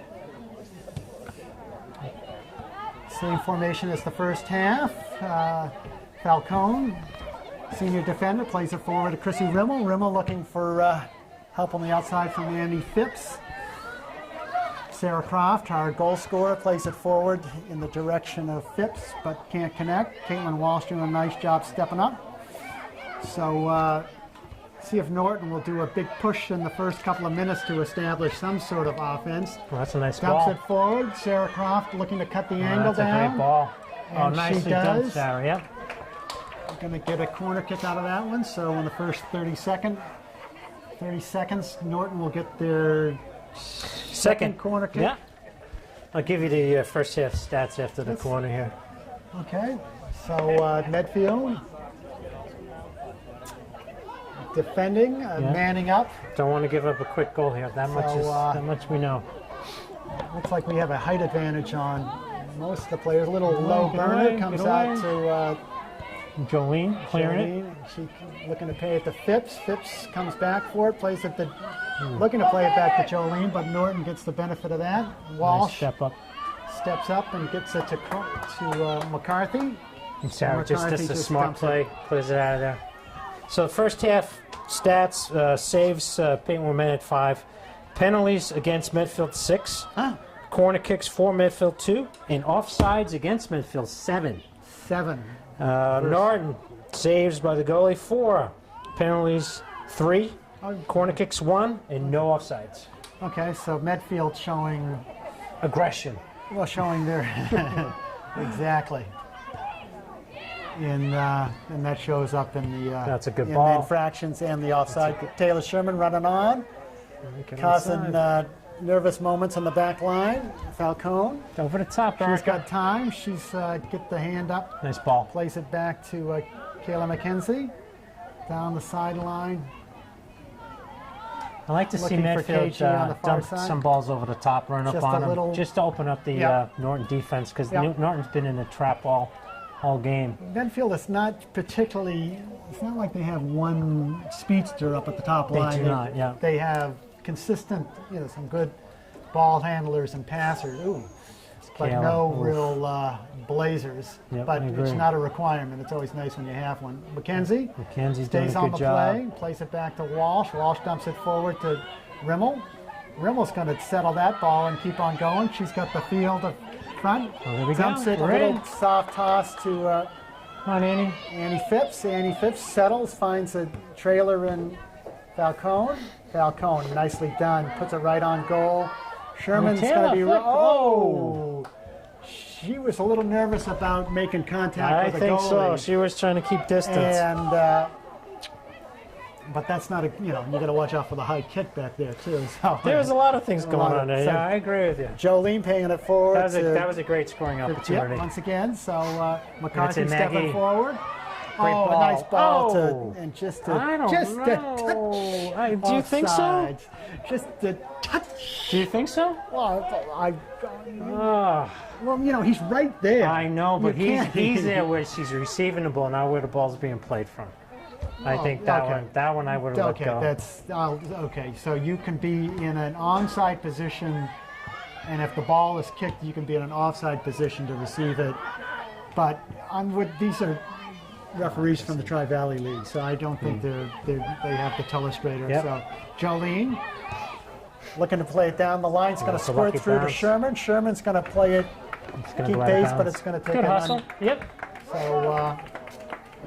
Same formation as the first half. Falcone, senior defender, plays it forward to Chrissy Rimmel. Rimmel looking for help on the outside from Andy Phipps. Sarah Croft, our goal scorer, plays it forward in the direction of Phipps, but can't connect. Caitlin Walsh doing a nice job stepping up. So see if Norton will do a big push in the first couple of minutes to establish some sort of offense. Well, that's a nice Dumps ball. it forward. Sarah Croft looking to cut the angle That's down. a great ball. And nicely she done, does. Sarah. Yep. Going to get a corner kick out of that one. So in the first 30 seconds, Norton will get their second corner kick. Yeah. I'll give you the first half stats after the corner here. Okay. So Medfield defending, manning up. Don't want to give up a quick goal here. That much we know. Looks like we have a height advantage on most of the players. A little low burner comes out to Jolene clearing it. She looking to pay it to Phipps. Phipps comes back for it, plays it to, looking to play it back to Jolene, but Norton gets the benefit of that. Walsh Nice steps up and gets it to McCarthy. And Sarah just a smart dumps play, plays it out of there. So first half stats, saves, Peyton Women at 5. Penalties against Medfield 6. Corner kicks for Medfield 2. And offsides against Medfield 7. 7. Norton saves by the goalie 4. Penalties 3. Corner kicks 1. And no offsides. Okay, so Medfield showing aggression. Well, showing their exactly. And that shows up in the that's a good in ball. the infractions and the offside. Taylor Sherman running on, causing nervous moments on the back line. Falcone over the top. She's got time. She's get the hand up. Nice ball. Plays it back to Kayla McKenzie down the sideline. I like to see Medfield dump some balls over the top, run up on them, just to open up the Norton defense, because Norton's been in the trap all game. Medfield is not particularly, it's not like they have one speedster up at the top line. They do not, yeah. They have consistent, some good ball handlers and passers. But no real blazers. Yep, but it's not a requirement. It's always nice when you have one. McKenzie's stays on the job. play, plays it back to Walsh. Walsh dumps it forward to Rimmel. Rimmel's going to settle that ball and keep on going. She's got the field up front. There we dumps go. it, a little soft toss to Annie Phipps. Annie Phipps settles, finds a trailer in Falcone. Falcone, nicely done. Puts it right on goal. Sherman's going to be... She was a little nervous about making contact with the goalie. I think so. She was trying to keep distance. And, but that's not a, you got to watch out for the high kick back there, too. So, there was a lot of things going on there. Yeah, I agree with you. Jolene paying it forward. That was a great scoring opportunity. Once again, so McCarthy stepping forward. Great ball. A nice ball and just a touch. Do you think so? Just a touch. Do you think so? Well, he's right there. I know, but he's there where she's receiving the ball, not where the ball's being played from. I think that one I would have let go. Okay. So you can be in an onside position and if the ball is kicked, you can be in an offside position to receive it. But these are referees from the Tri-Valley League, so I don't think they have the telestrator. Yep. So Jolene looking to play it down the line. It's going to squirt through to Sherman. Sherman's going to play it, keep pace, but it's going to take good hustle. Yep. So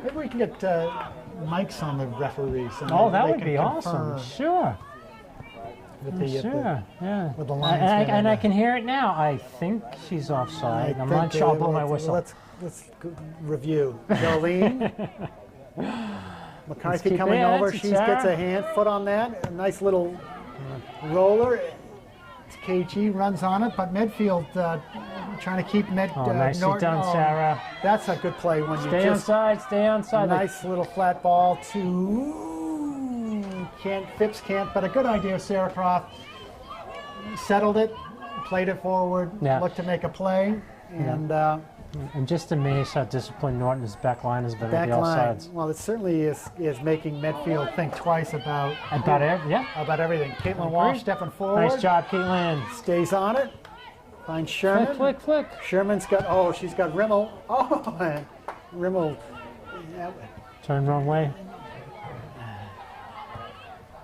maybe we can get mics on the referees. And Oh, that they would can be confirm awesome. Sure. with the, Sure. Yeah. with the lines. And I can hear it now. I think she's offside. I'm not sure. I'll blow my whistle. Let's review. Jolene. McCarthy keep coming it. over. It's She Sarah. gets a hand, foot on that. A nice little roller. It's KG runs on it, but Medfield trying to keep Nicely Norton. done, Sarah. That's a good play when you Stay just onside. Stay onside. nice little flat ball to Phipps can't, but a good idea. Sarah Croft settled it, played it forward, Yeah. looked to make a play, and I'm just amazed how disciplined Norton's back line has been back at the line. offsides. Well, it certainly is making Medfield think twice about everything. Caitlin Walsh stepping forward. Nice job, Caitlin. Stays on it. Finds Sherman. Flick. Sherman's got, she's got Rimmel. Oh, and Rimmel Turn wrong way.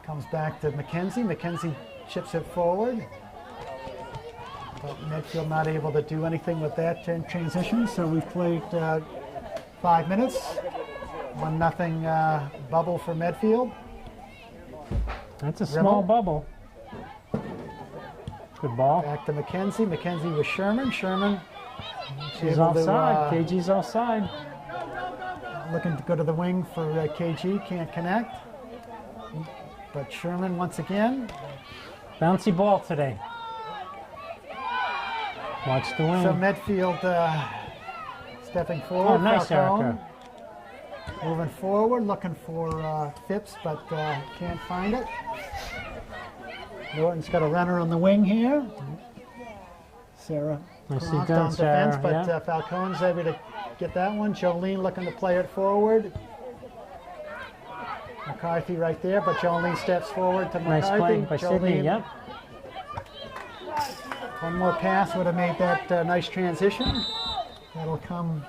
comes back to McKenzie. McKenzie chips it forward. But Medfield not able to do anything with that transition, so we've played 5 minutes. 1-0 bubble for Medfield. That's a small bubble. Good ball. Back to McKenzie. McKenzie with Sherman. Sherman She's offside. KG's offside. looking to go to the wing for KG. Can't connect. But Sherman once again. Bouncy ball today. Watch the wing. So Medfield stepping forward. Oh, nice, Falcone Erica. moving forward, looking for Phipps, but can't find it. Norton's got a runner on the wing here. Sarah Nicely Croft done, on defense, Sarah, but yeah. Falcone's able to get that one. Jolene looking to play it forward. McCarthy right there, but Jolene steps forward to Nice McCarthy. play by Sydney, yep. One more pass would have made that nice transition. That'll come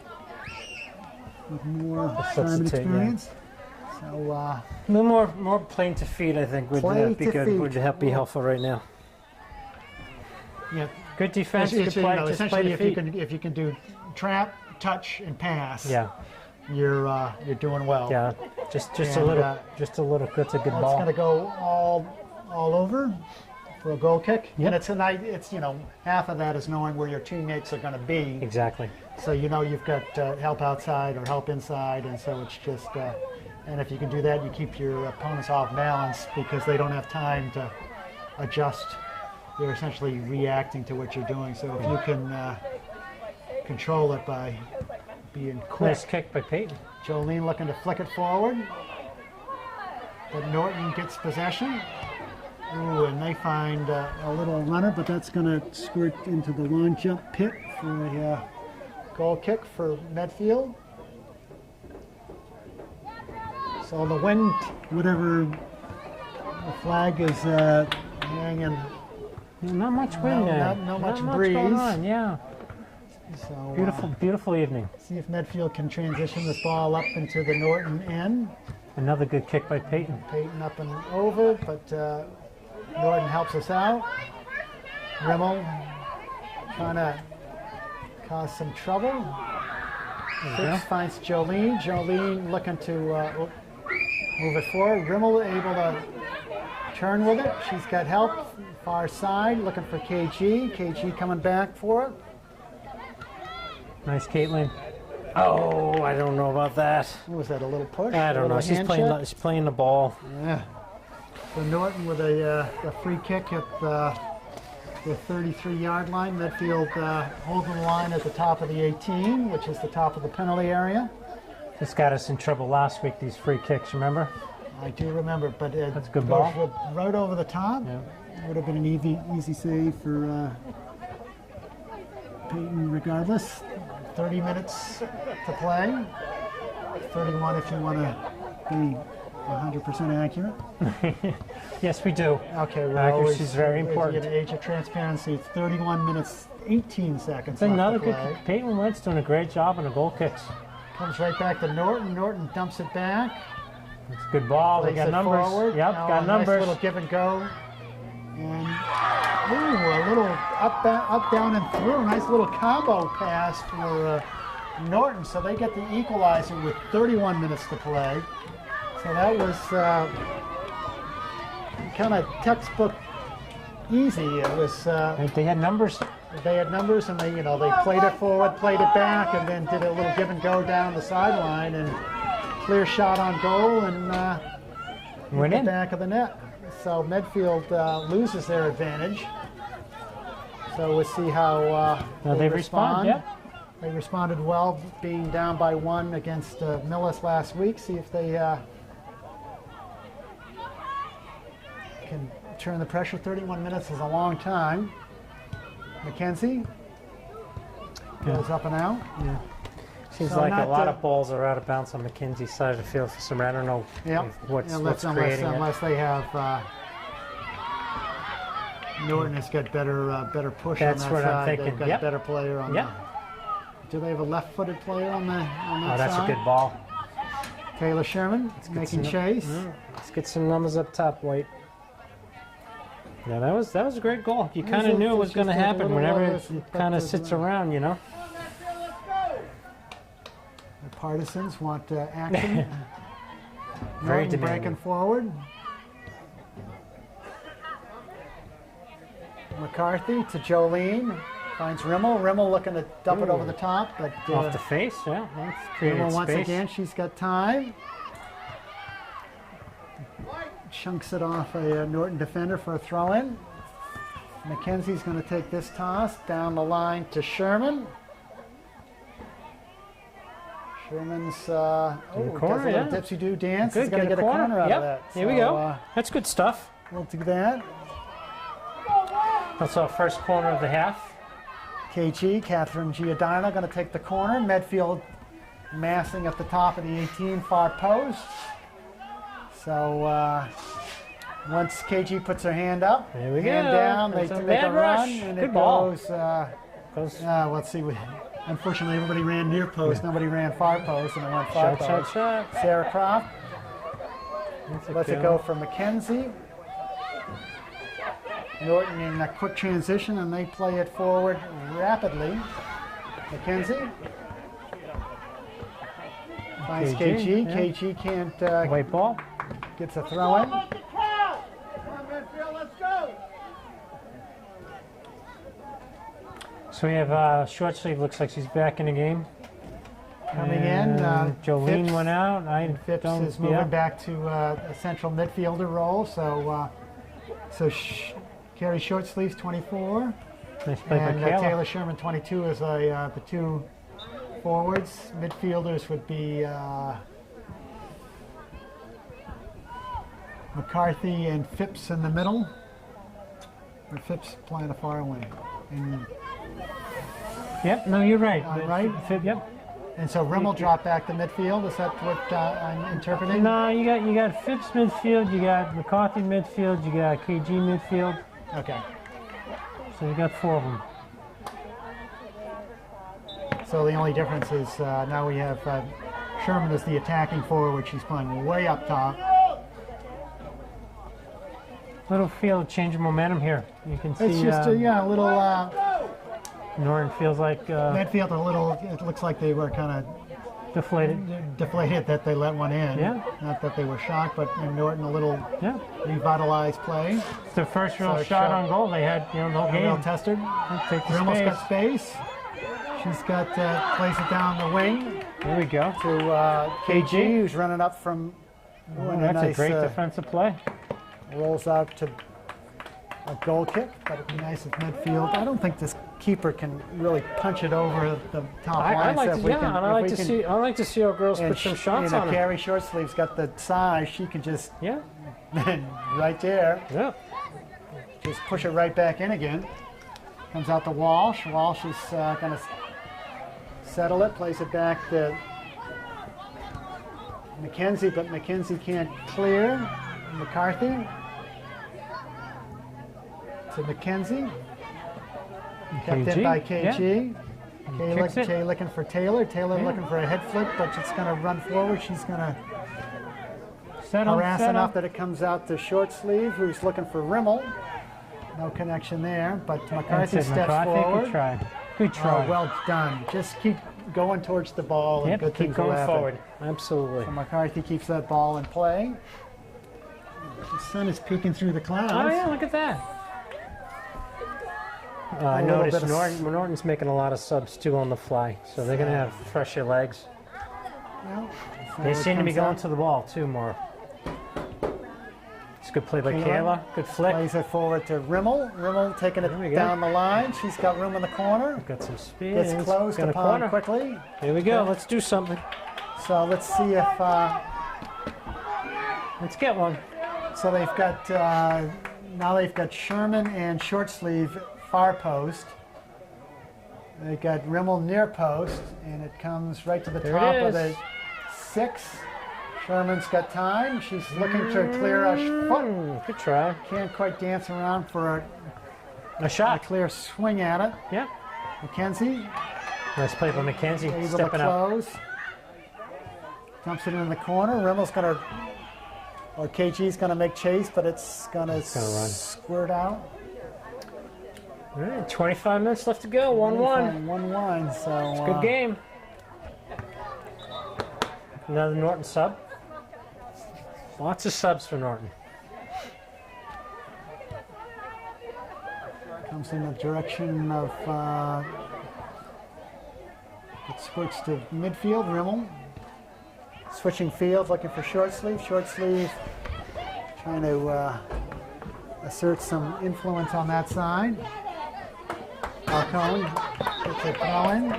with more time and experience. So A little more playing to feet, I think, would Play be to good. feet. Would be helpful right now. yeah, Good defense, good essentially, play. Just play essentially to feet. if you can do trap, touch, and pass, Yeah, you're doing well. yeah. Just a And, little. Just a little. That's a good Well, ball. it's going to go all over for a goal kick. Yep. And it's half of that is knowing where your teammates are going to be. Exactly. So you've got help outside or help inside, and so it's just. And if you can do that, you keep your opponents off balance because they don't have time to adjust. They're essentially reacting to what you're doing. So if you can control it by being quick. Nice kick by Peyton. Jolene looking to flick it forward. But Norton gets possession. Ooh, and they find a little runner, but that's going to squirt into the long jump pit for a goal kick for Medfield. So the wind, whatever the flag is hanging, Not much wind now. not much Not breeze. going on. Yeah. so Beautiful evening. see if Medfield can transition this ball up into the Norton end. Another good kick by Peyton. Peyton up and over, but Norton helps us out. Rimmel trying to cause some trouble. Phipps finds Jolene. Jolene looking to move it forward. Rimmel able to turn with it. She's got help. Far side, looking for KG. KG coming back for it. Nice, Caitlin. Oh, I don't know about that. What was that, a little push? I don't know. She's playing the ball. Yeah. So Norton with a free kick at the 33-yard line. Medfield holding the line at the top of the 18, which is the top of the penalty area. This got us in trouble last week, these free kicks, remember? I do remember, but That's a good goes ball. right over the top. Yeah. Would have been an easy save for Peyton regardless. 30 minutes to play. 31 if you want to be 100% accurate. Yes, we do. Okay, well, Accuracy is very important. At age of transparency, it's 31 minutes, 18 seconds. It's another left to good. play. Peyton Wentz doing a great job on the goal kicks. Comes right back to Norton. Norton dumps it back. It's a good ball. They Plays got it numbers. forward. Yep, Now got a numbers. Nice little give and go. And a little up, down, and through. Nice little combo pass for Norton. So they get the equalizer with 31 minutes to play. So that was kind of textbook easy. It was. They had numbers. They had numbers, and they played it forward, played it back, and then did a little give and go down the sideline, and clear shot on goal, and Went the in. back of the net. So Medfield loses their advantage. So we'll see how They respond. Yeah. They responded well, being down by 1 against Millis last week. See if they can turn the pressure. 31 minutes is a long time. McKenzie goes up and out. Yeah. Seems So like a not lot the- of balls are out of bounds on McKenzie's side of the field for some. I don't know what's creating it. Unless they have Norton has got better push That's on that what I'm side. thinking. They've got Yep. a better player on Yep. Do they have a left-footed player on that Oh, that's side? a good ball. Taylor Sherman making some- chase. Let's get some numbers up top, White. Yeah, that was a great goal. You kind of knew it was going to just a happen little whenever nervous, it but kind of there's sits no- around, you know. The partisans want action. Very Norton demanding. breaking forward. McCarthy to Jolene. Finds Rimmel. Rimmel looking to dump it over the top, but Off the face, yeah. That's created Rimmel once space. again, she's got time. Chunks it off a Norton defender for a throw-in. McKenzie's going to take this toss down the line to Sherman. Sherman's corner, does a little dipsy-do dance. He's Good, going to get get a corner out yep. of that. Here we So, go. That's good stuff. We'll do that. That's our first corner of the half. KG, Catherine Giordano, going to take the corner. Medfield massing at the top of the 18, far post. So once KG puts her hand up, There we hand go. down, That's they a make mad a rush. run, and Good it ball. goes. Goes Let's see. Unfortunately, everybody ran near post. Nobody ran far post, and it went far shot, post. shot. Sarah Croft That's a lets it kill. go for McKenzie. Norton in a quick transition, and they play it forward rapidly. McKenzie finds KG. yeah. KG can't White ball. gets a throw in. So we have short sleeve. Looks like she's back in the game. Coming in, And Jolene Phipps- went out. I Phipps don't. is moving yeah. back to a central midfielder role. So Carrie Shortsleeves 24, Nice play by and Kayla. Taylor Sherman 22 is the two forwards. Midfielders would be McCarthy and Phipps in the middle. Or Phipps playing a far wing. Yep. No, you're right. Right? Yep. And so Rimmel dropped back to midfield. Is that what I'm interpreting? No, you got Phipps midfield. You got McCarthy midfield. You got KG midfield. Okay. So you got 4 of them. So the only difference is now we have Sherman as the attacking forward. She's playing way up top. Little feel of change of momentum here. You can see It's just a little Norton feels like Medfield a little. It looks like they were kind of deflated that they let one in. Yeah. Not that they were shocked, but in Norton a little yeah. revitalized play. It's their first real So shot shot. on goal. They had the whole Real game. tested. Take the Rimmel's space. got space. She's got plays it down the wing There we go. to KG, who's running up from. Oh, and that's a nice, great defensive play. rolls out to a goal kick, but it'd be nice if midfield. I don't think this keeper can really punch it over the top I line. like so to, if we yeah, can- and if I like we to can- see. I like to see our girls and put some shots you know, on it. Carrie Shortsleeve's got the size. She can just Yeah, right there, yeah. just push it right back in again. Comes out to Walsh. Walsh is going to settle it, place it back to McKenzie, but McKenzie can't clear. McCarthy to McKenzie. Kept in by KG. Yeah. Kay looking for Taylor. Taylor looking for a head flip, but she's going to run forward. She's going to harass enough that it comes out to short sleeve, who's looking for Rimmel. No connection there, but McCarthy steps forward. Good try. Good try. Oh, well done. Just keep going towards the ball. And good keep going forward. Absolutely. So McCarthy keeps that ball in play. The sun is peeking through the clouds. Oh, yeah, look at that. I noticed Norton's making a lot of subs, too, on the fly, so they're going to have fresher legs. Well, they seem to be going to the ball, too, more. It's a good play by Kayla. Good flick. Plays it forward to Rimmel. Rimmel taking it down the line. She's got room in the corner. Got some speed. Gets closed upon quickly. Here we go. Let's do something. So let's see if... let's get one. So they've got... now they've got Sherman and short sleeve far post. They got Rimmel near post, and it comes right to the top of the 6. Sherman's got time. She's looking to clear a foot. Good try. Can't quite dance around for a shot. A clear swing at it. Yep. McKenzie. Nice play by McKenzie. Able Stepping to up. close. Dumps it in the corner. Rimmel's going to, or KG's going to make chase, but it's going to squirt out. All right, 25 minutes left to go. 1-1. 1-1. So it's a good game. Another Norton sub. Lots of subs for Norton. Comes in the direction of, it squirts to midfield, Rimmel. Switching field, looking for short sleeve. Short sleeve, trying to assert some influence on that side. Falcone gets it going.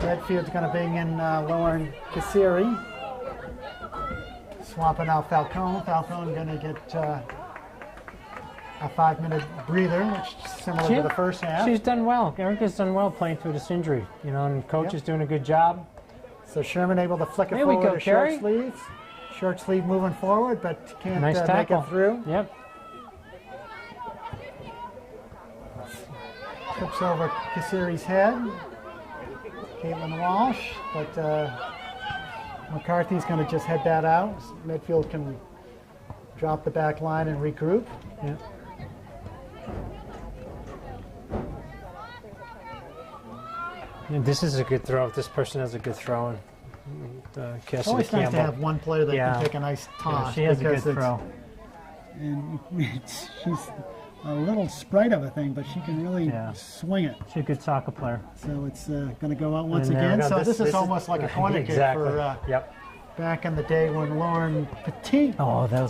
Medfield's going to bring in Lauren Kassiri. Swapping out Falcone. Falcone going to get a 5-minute breather, which is similar to the first half. She's done well. Erica's done well playing through this injury. You know, and coach is doing a good job. So Sherman able to flick it forward to short sleeves. Short sleeve moving forward, but can't make it through. Yep. Trips over Kassiri's head. Caitlin Walsh, but McCarthy's going to just head that out. Medfield can drop the back line and regroup. Yep. And this is a good throw. If this person has a good throw, it's always nice to have one player that can take a nice toss. Yeah, she has a good throw. And she's a little sprite of a thing, but she can really swing it. She's a good soccer player. So it's going to go out once again. So this is almost like a corner kick for back in the day when Lauren Petit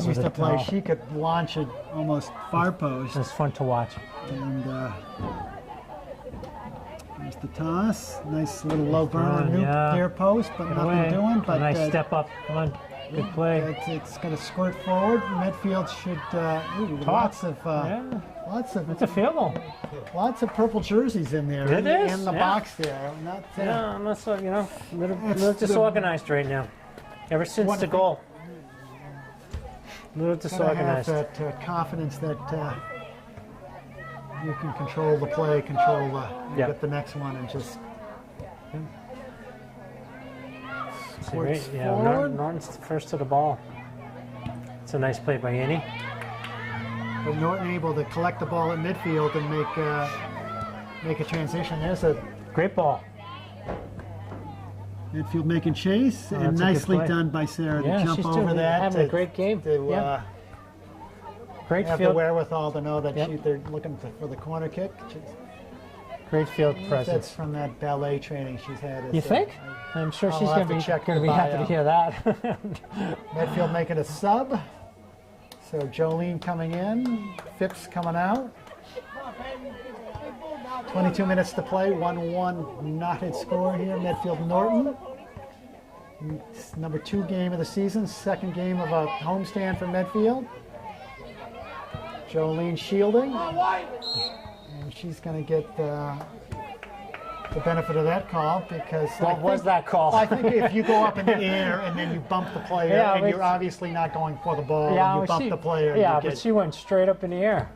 used to play. She could launch it almost far post. It's fun to watch. And there's the toss. Nice little low burner near post, but nothing doing. But nice step up. Come on. Good play. It's going to squirt forward. Medfield should lots of it's a field goal. Lots of purple jerseys in there. In the box there. I'm not so a little disorganized right now. Ever since the goal, a little disorganized. Have that confidence that you can control the play, get the next one, and just. Norton's first to the ball. It's a nice play by Annie. But Norton able to collect the ball at midfield and make a transition. There's a great ball. Midfield making chase, and nicely done by Sarah to jump over that. Having a great game. Great have field. The wherewithal to know that they're looking for the corner kick. Great field presence. That's from that ballet training she's had. You think? I'm sure she's going to be happy to hear that. Medfield making a sub. So Jolene coming in, Phipps coming out. 22 minutes to play, 1-1 knotted score here. Medfield Norton. It's number 2 game of the season, second game of a homestand for Medfield. Jolene shielding. And she's going to get the benefit of that call because What was that call? I think if you go up in the air and then you bump the player, Yeah, and but you're obviously not going for the ball, Yeah, and you but bump the player. Yeah, you but get she went straight up in the air.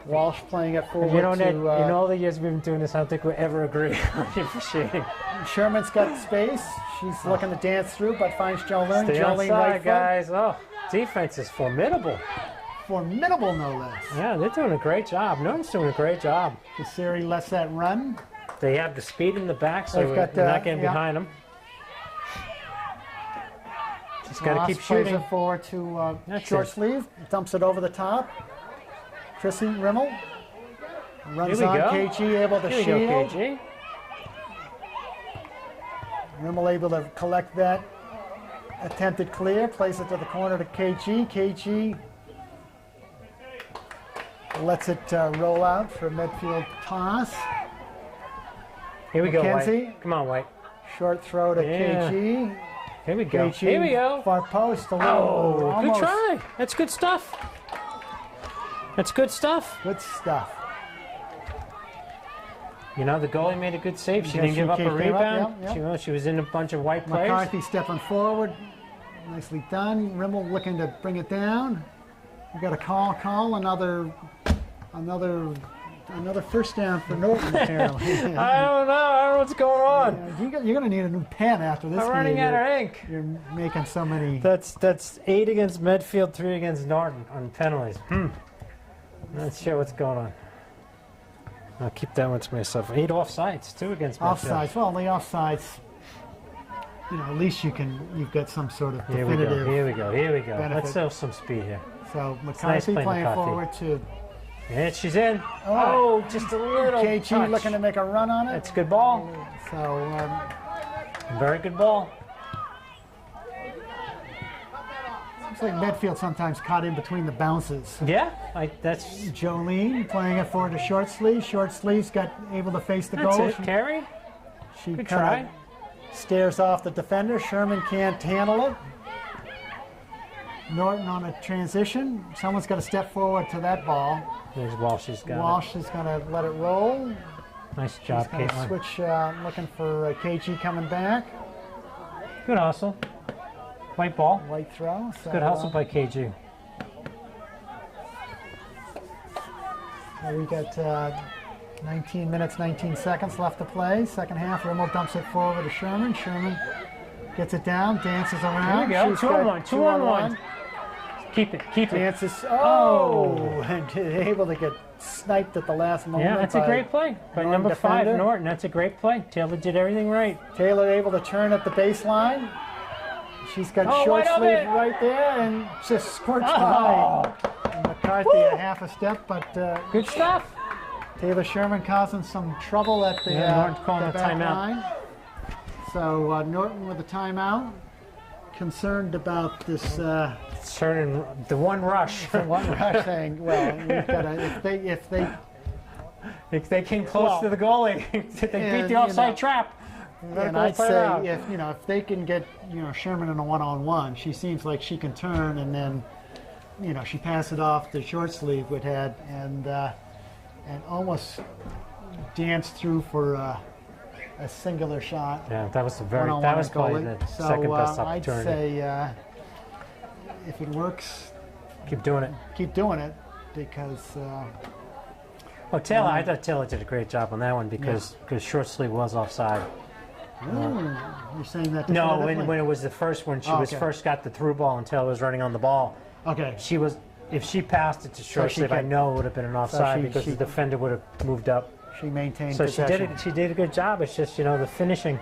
Walsh playing it forward You know, to Ned, in all the years we've been doing this, I don't think we'll ever agree on the officiating. Sherman's got space. She's looking to dance through, but finds Jolene. Stay Jolene outside, right foot. guys. Oh, defense is formidable. Formidable, no less. Yeah, they're doing a great job. Norton's doing a great job. Kasiri lets that run. They have the speed in the back, so They've we're got, not getting yeah. behind them. Just got to Ross keep plays shooting. it forward to That's short it. sleeve. Dumps it over the top. Chrissy Rimmel runs Here we on. go. KG able to Here we shield. go, KG. Rimmel able to collect that attempted clear. Plays it to the corner to KG. KG lets it roll out for a Medfield toss. Here we go, Mackenzie. White. Come on, White. Short throw to Yeah. KG. Here we go. KG, Here we go. far post, a little, Oh, almost. good try. That's good stuff. That's good stuff. Good stuff. You know, the goalie made a good save. She Yeah, didn't she give up a came up, rebound. yeah, yeah. She was in a bunch of white players. McCarthy stepping forward. Nicely done. Rimmel looking to bring it down. We got a call. Another first down for Norton, apparently. I don't know. I don't know what's going on. You're going to need a new pen after this I'm running game. out of ink. You're making so many. That's 8 against Medfield, 3 against Norton on penalties. Not sure what's going on. I'll keep that one to myself. 8 offsides, 2 against Medfield. Offsides. Well, the offsides, at least you've got some sort of Here we definitive. go. Here we go. Here we go. benefit. Let's show some speed here. So nice McCarthy playing playing McCarthy. forward to Yeah, she's in. Oh, just a little KG touch. looking to make a run on it. That's a good ball. So Very good ball. looks like Medfield sometimes caught in between the bounces. Yeah, that's Jolene playing it forward to short sleeve. Short sleeve's got able to face the that's goal. it. Carey, She good kinda try. stares off the defender. Sherman can't handle it. Norton on a transition. Someone's got to step forward to that ball. There's Walsh. She's got Walsh is going to let it roll. it. Nice job, He's going to Caitlin. switch, looking for KG coming back. Good hustle. White ball. White throw. So, Good hustle by KG. We got 19 minutes, 19 seconds left to play. Second half, Rimmel dumps it forward to Sherman. Sherman gets it down, dances around. Here we go. She's 2 on got 1. 2 on 1. Keep it. Keep it. Dances. Oh! And able to get sniped at the last moment. Yeah, that's a by great play by Norton number 5, defender. Norton. That's a great play. Taylor did everything right. Taylor able to turn at the baseline. She's got Oh, short wide open. sleeve right there and just scorched Oh. by. And McCarthy a half a step, but Good stuff. Taylor Sherman causing some trouble at the, Yeah, Norton's calling the a back timeout. line. So Norton with a timeout. Concerned about this Turning the one rush. one rush thing. Well, we've got to, If they came close Well, to the goalie, they beat and, the offside you know, trap. and I'd say if they can get Sherman in a one-on-one, she seems like she can turn and then she passed it off the short sleeve with head and almost danced through for a singular shot. Yeah, that was One-on-one that was at probably goalie. the So, second best I'd opportunity. say if it works, Keep doing it. keep doing it because Oh, Taylor, I thought Taylor did a great job on that one because short sleeve was offside. you're saying that. No, definitively? when it was the first one, she Oh, was okay. first got the through ball and Taylor was running on the ball. Okay. She was, if she passed it to short she sleeve, I kept- know it would have been an offside she- because she- the defender would have moved up. She maintained So possession. she did a good job. It's just the finishing.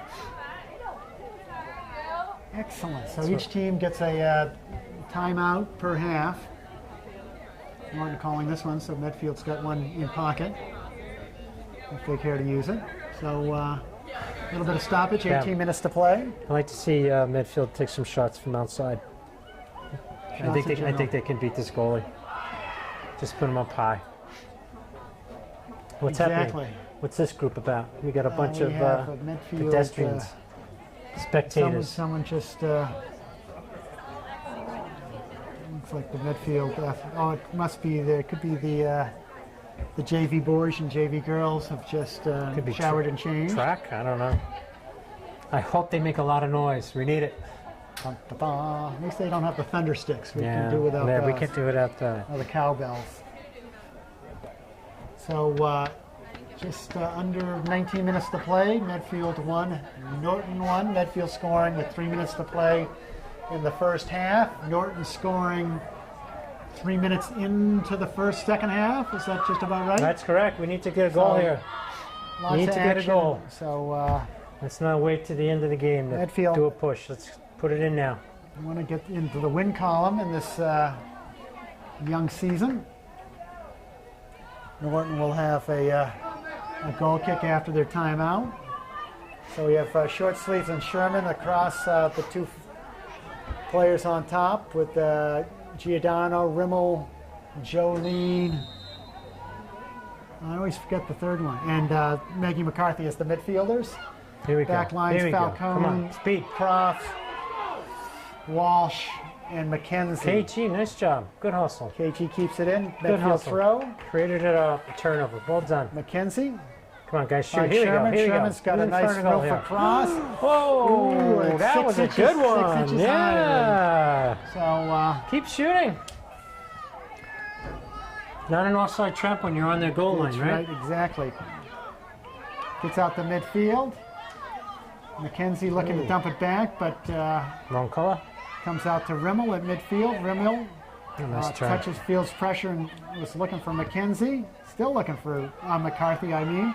Excellent. So each team gets a timeout per half. Norton calling this one, so Medfield's got one in pocket if they care to use it. So a little bit of stoppage, 18 Yeah. minutes to play. I'd like to see Medfield take some shots from outside. I Shots think in general. they can beat this goalie. Just put them up high. What's Exactly. happening? What's this group about? We got a bunch We of have a Medfield, pedestrians, spectators. Someone just looks like the Medfield. Oh, it must be there. It could be the the JV boys and JV girls have just Could be showered and changed. Track? I don't know. I hope they make a lot of noise. We need it. Dun, dun, dun. At least they don't have the thunder sticks. We Yeah, can do without yeah, we those. can't do without that. Or the cowbells. So just under 19 minutes to play. Medfield 1, Norton 1. Medfield scoring with 3 minutes to play in the first half. Norton scoring 3 minutes into the second half. Is that just about right? That's correct. We need to get a goal So, here. Lots need of to get a action. goal. So Let's not wait to the end of the game to Medfield. do a push. Let's put it in now. I want to get into the win column in this young season. Norton will have a goal kick after their timeout. So we have short sleeves and Sherman across the two players on top with Giordano, Rimmel, Jolene. I always forget the third one. And Maggie McCarthy as the midfielders. Here we Back go. lines, Here we go. Falcone, Come on, speed. Croft, Walsh, and McKenzie. KG, nice job. Good hustle. KG keeps it in. Good Medfield hustle. throw. Created a turnover. Well done. McKenzie. Come on, guys, shoot. By Here Sherman. we go. Here Sherman's we go. got a In nice front of goal throw for here. cross. Whoa, Ooh, that 6 was a inches- good 6 one. inches Yeah. So Keep shooting. Not an offside trap when you're on their goal that's line, right? right, exactly. Gets out the midfield. McKenzie looking to dump it back, but Wrong color. comes out to Rimmel at midfield. Rimmel Oh, nice try. touches, feels pressure, and was looking for McKenzie. Still looking for McCarthy, I mean.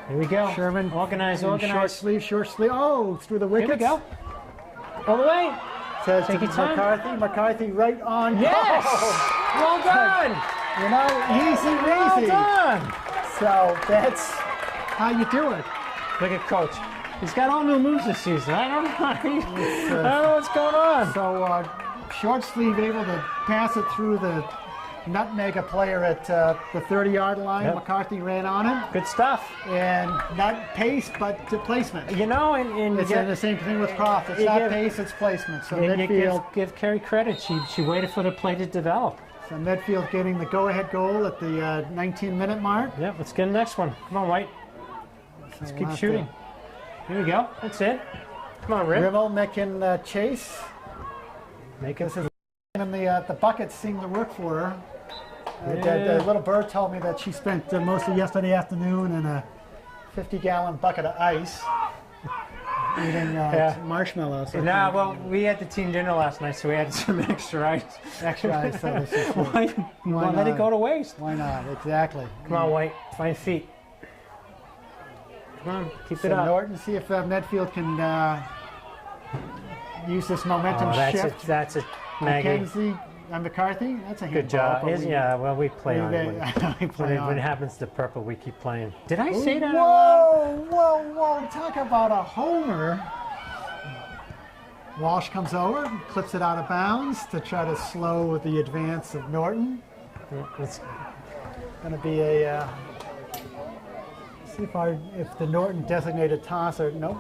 Here we go. Sherman. Organize, in organize. Short sleeve, short sleeve. Oh, through the Here wickets. we go. All the way. Says Take to your time. McCarthy. McCarthy right on. Yes. goal. Well done. You know, easy, Well easy. done. So that's how you do it. Look at Coach. He's got all new moves this season. I don't know. I don't know what's going on. So short sleeve able to pass it through the nutmeg a player at the 30-yard line. Yep. McCarthy ran on him. Good stuff. And not pace, but placement. You know, and It's the same thing with Croft. It's you not give- pace, it's placement. So you midfield, give Carrie credit. She waited for the play to develop. so midfield getting the go-ahead goal at the 19-minute mark. Yep, let's get the next one. Come on, White. Let's keep shooting. Here we go. That's it. Come on, Rick. Rimmel making chase. Make it. And the buckets seem to work for her. Yeah. The little bird told me that she spent most of yesterday afternoon in a 50-gallon bucket of ice eating marshmallows. Nah, well, we had the team dinner last night, so we had some extra ice. Extra ice, so this is Why let it not? go to waste? Why not? Exactly. Come on, White. Find feet. Come on, keep it So up. Norton, see if Medfield can use this momentum Oh, shift. that's it, Maggie. McKenzie and McCarthy, that's a handball. Good job. but we- Yeah, well, we play on it. we play on. When it happens to purple, we keep playing. Did I say that? Whoa, whoa, whoa. Talk about a homer. Walsh comes over, clips it out of bounds to try to slow the advance of Norton. It's Going to be a, see if the Norton designated tosser, nope,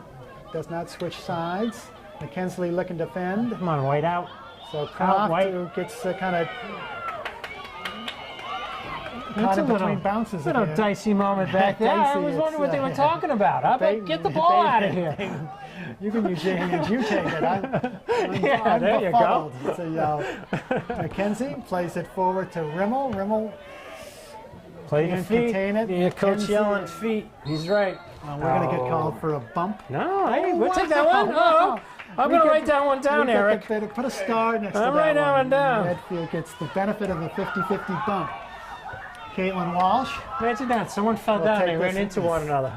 does not switch sides. McKenzie looking to defend. come on, White out. So Croft White. who gets kind of It's caught a in little, between bounces little again. dicey moment back there. I Dicey, was it's, wondering what they were yeah. talking about. How about get the ball out of here? You can use your hands, you take it. I'm Yeah, there you go. befuddled. So, McKenzie plays it forward to Rimmel. Rimmel, Play your Can't feet. contain it. Yeah, Coach McKenzie. yelling feet. He's right. we're going to get called for a bump. No, hey, we'll take that wow. one. Oh, I'm We going to get- write that one down, We get Eric. the- Put a star next I'm to that writing that one down. Medfield gets the benefit of a 50-50 bump. Caitlin Walsh. Imagine that. Someone fell We'll down. take They ran this. into one another.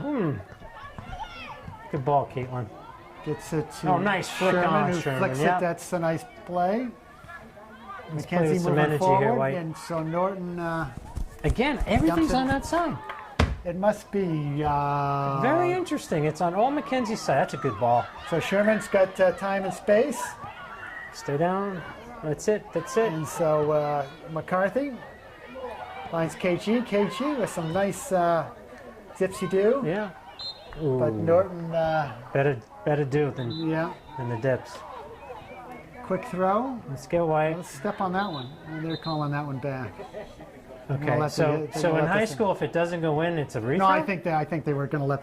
Good ball, Caitlin. Gets it to Oh, nice flick Sherman, on who Sherman, flicks yeah. it. That's a nice play. play with McKenzie some moving energy here, forward, White. and so Norton. Again, everything's Dumps it. on that side. It must be. Very interesting. It's on all Mackenzie's side. That's a good ball. So Sherman's got time and space, Stay down. That's it. That's it. and so McCarthy finds KG. KG with some nice dipsy-do. Yeah. But Ooh. Norton, Better do than yeah. the dips. quick throw. Let's get white. Let's step on that one. And they're calling that one back. Okay, so in high school, if it doesn't go in, it's a rethrow? No, I think they were going to let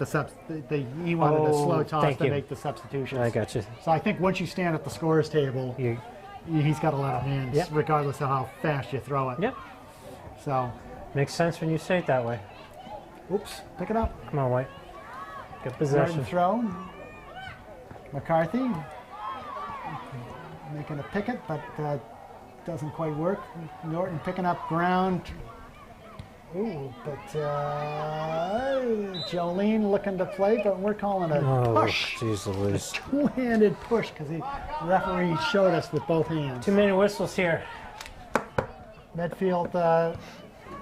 he wanted a slow toss to make the substitutions. I got you. So I think once you stand at the scorer's table, he's got to let him in, regardless of how fast you throw it. Yep. So. Makes sense when you say it that way. Oops, pick it up. Come on, White. Good possession. Norton throw. McCarthy making a picket, but doesn't quite work. Norton picking up ground. Ooh, but Jolene looking to play, but we're calling a push. Geez Louise. A two-handed push because the referee showed us with both hands. 2 minute whistles here. Medfield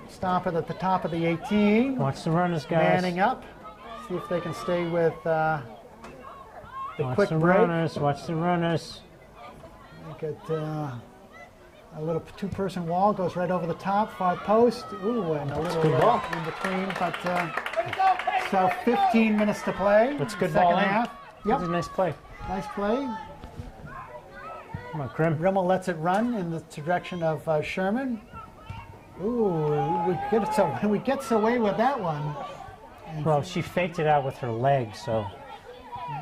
stomping at the top of the 18. Watch the runners, guys. Manning up. See if they can stay with the quick break. Watch the runners. Look at a little two-person wall goes right over the top, far post. Ooh, and a little in between. But so 15 minutes to play. That's a good second ball half. Yep. That's a nice play. Nice play. Come on, Krim. Rimmel lets it run in the direction of Sherman. Ooh, we gets away with that one. Well, she faked it out with her leg, so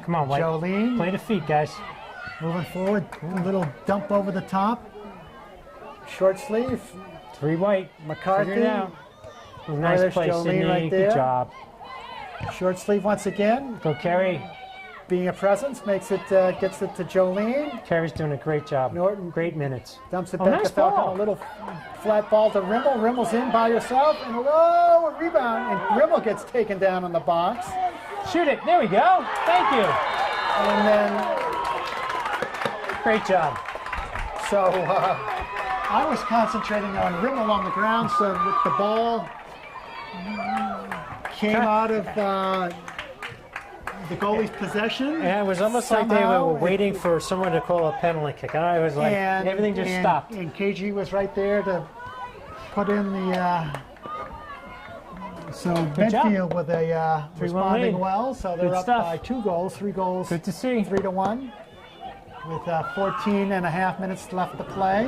come on, White. Jolene. Play the feet, guys. Moving forward, a little dump over the top. Short sleeve. 3 White. McCarthy. Figure it out. Nice play, Sydney. Right there. Good job. Short sleeve once again. Go, Carrie. Being a presence makes it gets it to Jolene. Carrie's doing a great job. Norton. Great minutes. Dumps it Oh, back nice to Falcon. ball. A little flat ball to Rimmel. Rimmel's in by herself. And a rebound. And Rimmel gets taken down on the box. Shoot it. There we go. Thank you. And then. Great job. So I was concentrating on Rimmel on the ground, so with the ball came out of the goalie's possession. Yeah, it was almost like they were waiting for someone to call a penalty kick. I was like, everything just stopped. And KG was right there to put in the. So Medfield with a responding well, so they're up by 2 goals, 3 goals. Good to see. 3-1. With 14 and a half minutes left to play.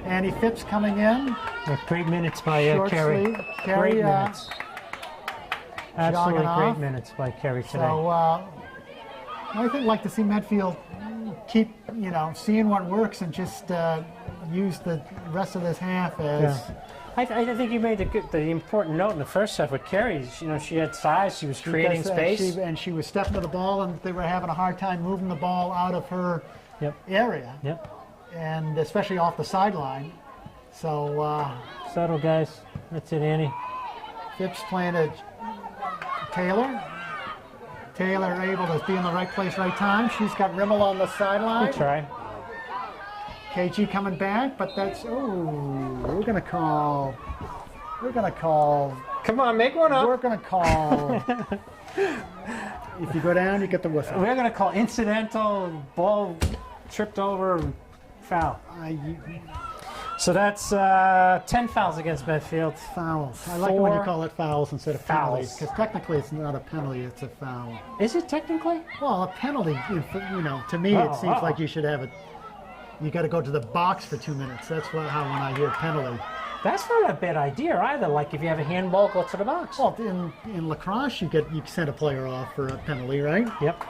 Annie Phipps coming in. Yeah, great minutes by Carrie. Carrie, great minutes. Absolutely great off. Minutes by Carrie today. So I think like to see Medfield keep, seeing what works and just use the rest of this half as. Yeah. I think you made the important note in the first half with Carrie. She had size. She was creating space. She was stepping to the ball, and they were having a hard time moving the ball out of her area. Yep. And especially off the sideline. So. Settle, guys. That's it, Annie. Phipps playing to Taylor. Taylor able to be in the right place, right time. She's got Rimmel on the sideline. Good try. KG coming back, but that's we're gonna call. Come on, make one up. We're gonna call. If you go down, you get the whistle. We're gonna call incidental, ball tripped over, foul. So that's 10 fouls against Medfield. Fouls. I like when you call it fouls instead of penalties, because technically it's not a penalty; it's a foul. Is it technically? Well, a penalty. To me, it seems like you should have it. You got to go to the box for 2 minutes. That's how when I hear penalty. That's not a bad idea either. Like if you have a handball, go to the box. Well, in lacrosse, you send a player off for a penalty, right? Yep.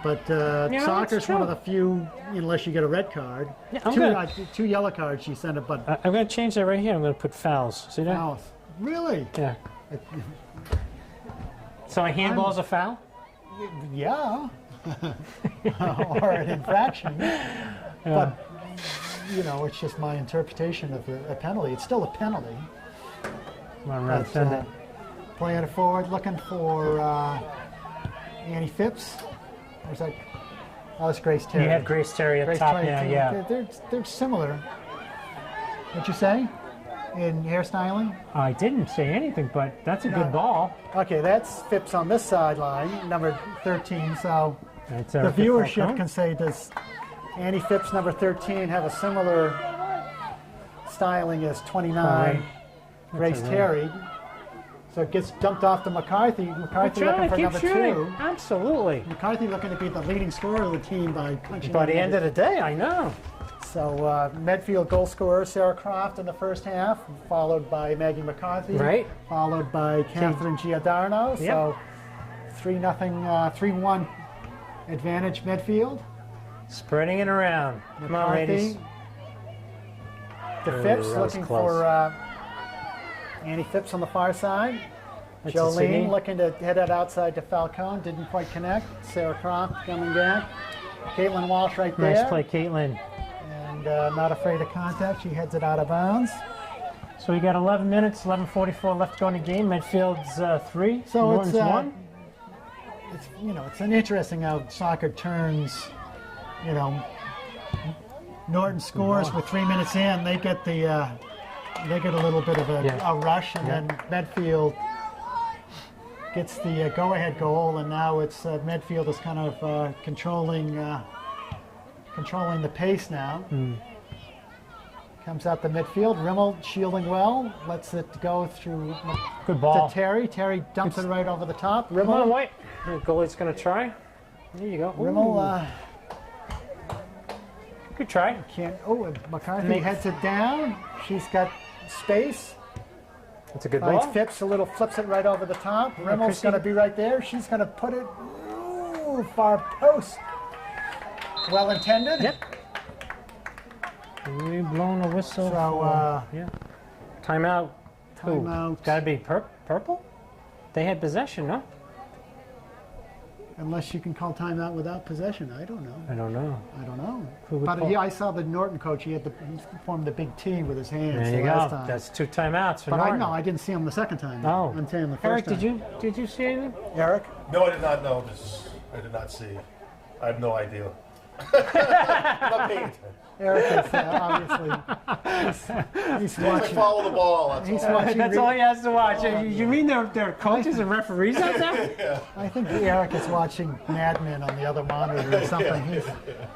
But soccer's one of the few, unless you get a red card. Yeah, 2 yellow cards you send it, but I'm going to change that right here. I'm going to put fouls. See that? Fouls. Really? Yeah. So a handball is a foul? Yeah. Or an infraction. But, it's just my interpretation of a penalty. It's still a penalty. Come on, Red, send it. Playing it forward, looking for Annie Phipps. Where's that? Oh, it's Grace Terry. You had Grace Terry at top, yeah. They're similar. What'd you say? In hairstyling? I didn't say anything, but that's a good ball. Okay, that's Phipps on this sideline, number 13, so the viewership can say, does Annie Phipps, number 13, have a similar styling as 29, Grace Terry? So it gets dumped off to McCarthy. McCarthy looking for number 2. Absolutely. McCarthy looking to be the leading scorer of the team by punching. By the end of the day, I know. So Medfield goal scorer Sarah Croft in the first half, followed by Maggie McCarthy. Right. Followed by Catherine Giordano. Yep. So 3-1 advantage Medfield. Spreading it around. Come on, ladies. The Phipps looking for Annie Phipps on the far side. That's Jolene looking to head it outside to Falcone. Didn't quite connect. Sarah Croft coming back. Caitlin Walsh right there. Nice play, Caitlin. And not afraid of contact. She heads it out of bounds. So we got 11 minutes, 11:44 left to go in the game. Medfield's 3, So Norton's 1. It's it's an interesting how soccer turns. Norton scores with 3 minutes in. They get a little bit of a rush, and then Medfield gets the go-ahead goal, and now it's Medfield is kind of controlling the pace now. Comes out the midfield. Rimmel shielding well. Lets it go through. Good ball. To Terry. Terry dumps it right over the top. Come on, Rimmel. White. The goalie's going to try. There you go. Rimmel. Good try. And McCarthy heads it down. She's got space. That's a good Finds ball. Phipps, a little flips it right over the top. Rimmel's going to be right there. She's going to put it far post. Well intended. Yep. We blown a whistle. So yeah. Timeout. Timeout. Got to be purple. They had possession, no? Unless you can call timeout without possession, I don't know. I don't know. Who would But call? I saw the Norton coach. He formed the big T with his hands. There you last go. time. That's 2 timeouts for But Norton. I didn't see him the second time. Oh. I'm saying the Eric, first time. did you see anything? Eric? No, I did not know this. I did not see. I have no idea. I'm not paying attention. Eric is obviously he's I watching. follow the ball. That's He's all. watching. That's all he has to watch. You mean they're coaches and referees out there? I think Eric is watching Mad Men on the other monitor or something.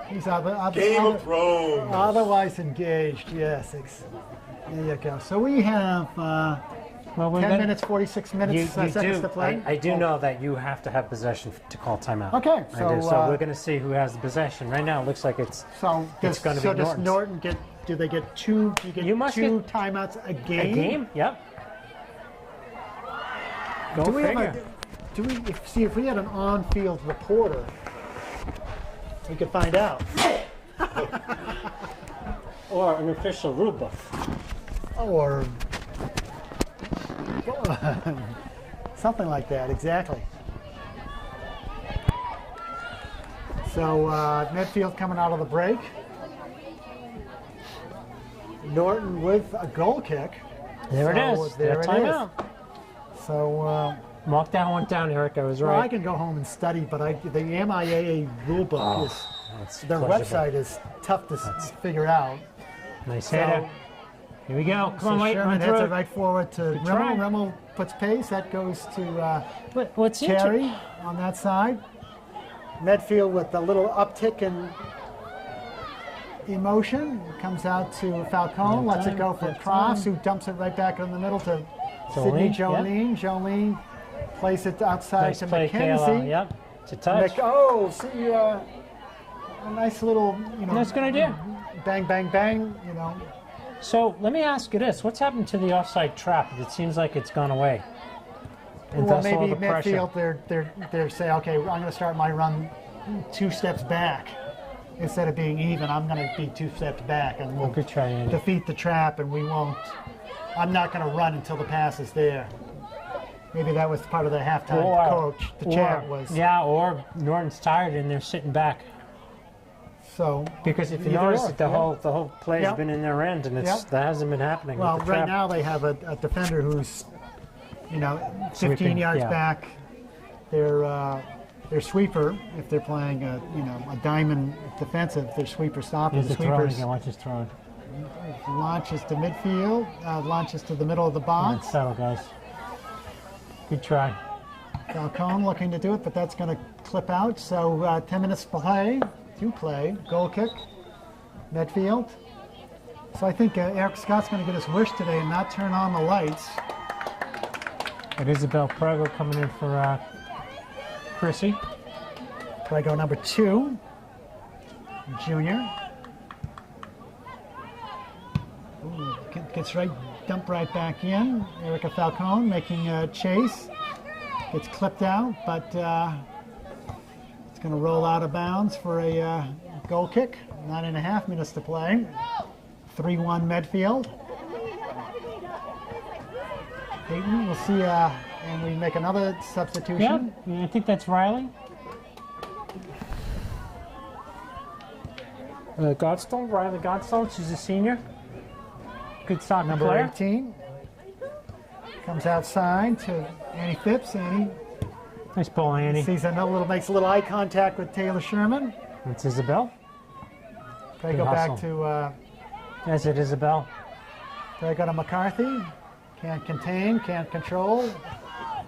He's Game of Thrones. otherwise engaged. Yes, there you go. So we have 10 minutes, 46 minutes, seconds to play. I do know that you have to have possession to call timeout. Okay, So we're going to see who has the possession. Right now, it looks like it's So it's going to be does Norton's. Norton get? Do they get two? Do you get You must two get timeouts a game? a game. Yep. Go Do we figure. have if we had an on-field reporter, we could find out. Or an official rule book. Or something like that, exactly. So Medfield coming out of the break. Norton with a goal kick. There it is. There it timeout. is. So Mark that one down, Eric. I was well, I right. can go home and study, but the MIAA rule book is That's their pleasurable. website is tough to figure out. Nice So- hitter. Here we go. Come So on, White. Sherman Run heads through it it. right forward to Good try. Rimmel. Rimmel puts pace. That goes to What's Terry on that side. Medfield with a little uptick in emotion. Comes out to Falcone. Lets it go for Good Cross, time. who dumps it right back in the middle to Sydney Jolene, Jolene plays it outside Nice to play, Mackenzie. Kayla. Yep. It's a touch. See, a nice little, That's a good idea. bang, bang, bang, So let me ask you this: what's happened to the offside trap? It seems like it's gone away. And Well, thus all maybe the pressure. Medfield, they're saying, okay, I'm going to start my run 2 steps back. Instead of being even, I'm going to be 2 steps back, and we'll Good try, Andy. defeat the trap, and we won't. I'm not going to run until the pass is there. Maybe that was part of the halftime coach. The chat was. Yeah, or Norton's tired and they're sitting back. So Because if you either notice or, that the whole play Yep. has been in their end, and Yep. that hasn't been happening. Well, with the right trap. now they have a defender who's, 15 Sweeping, yards yeah. back. Their sweeper, if they're playing a diamond defensive, their sweeper stopping. Here's The the throw sweepers again. Watch his throw. launches to midfield, launches to the middle of the box. Good settle, guys. Good try. Falcone looking to do it, but that's going to clip out. So 10 minutes to play. Goal kick, Medfield. So I think Eric Scott's going to get his wish today and not turn on the lights. But Isabel Prego coming in for Chrissy. Prego number 2, junior. Ooh, gets dumped right back in. Erica Falcone making a chase. Gets clipped out, but it's going to roll out of bounds for a goal kick. 9.5 minutes to play. 3-1 Medfield. Peyton, we'll see, and we make another substitution. Yeah, I think that's Riley. Godstone, Riley Godstone, she's a senior. Good soccer Number player. 18 comes outside to Annie Phipps. Annie Nice ball, Annie. sees makes a little eye contact with Taylor Sherman. That's Isabel. They Good go back hustle. to That's it, Isabel. they go to McCarthy. Can't contain, can't control.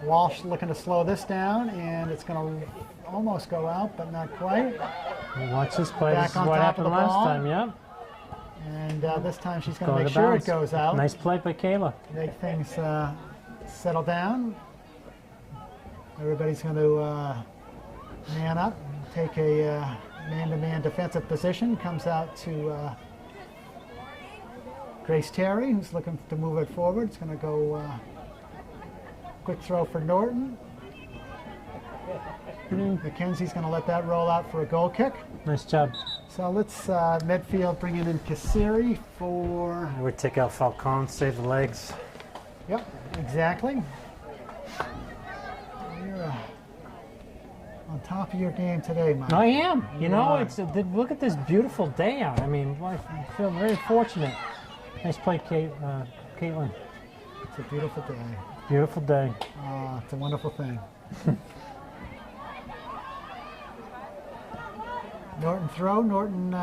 Walsh looking to slow this down, and it's going to almost go out, but not quite. Watch this play. Back This is on what top of happened the last ball. time, yeah. And this time she's going Go to to make sure bounds. it goes out. Nice play by Kayla. Make things settle down. Everybody's going to man up, take a man-to-man defensive position. Comes out to Grace Terry, who's looking to move it forward. It's going to go quick throw for Norton. McKenzie's going to let that roll out for a goal kick. Nice job. So let's Medfield bring in Kassiri for. We take out Falcone, save the legs. Yep, exactly. You're on top of your game today, Mike. I am. You know, are. it's look at this beautiful day out. I mean, I feel very fortunate. Nice play, Caitlin. It's a beautiful day. Beautiful day. It's a wonderful thing. Norton throw. Norton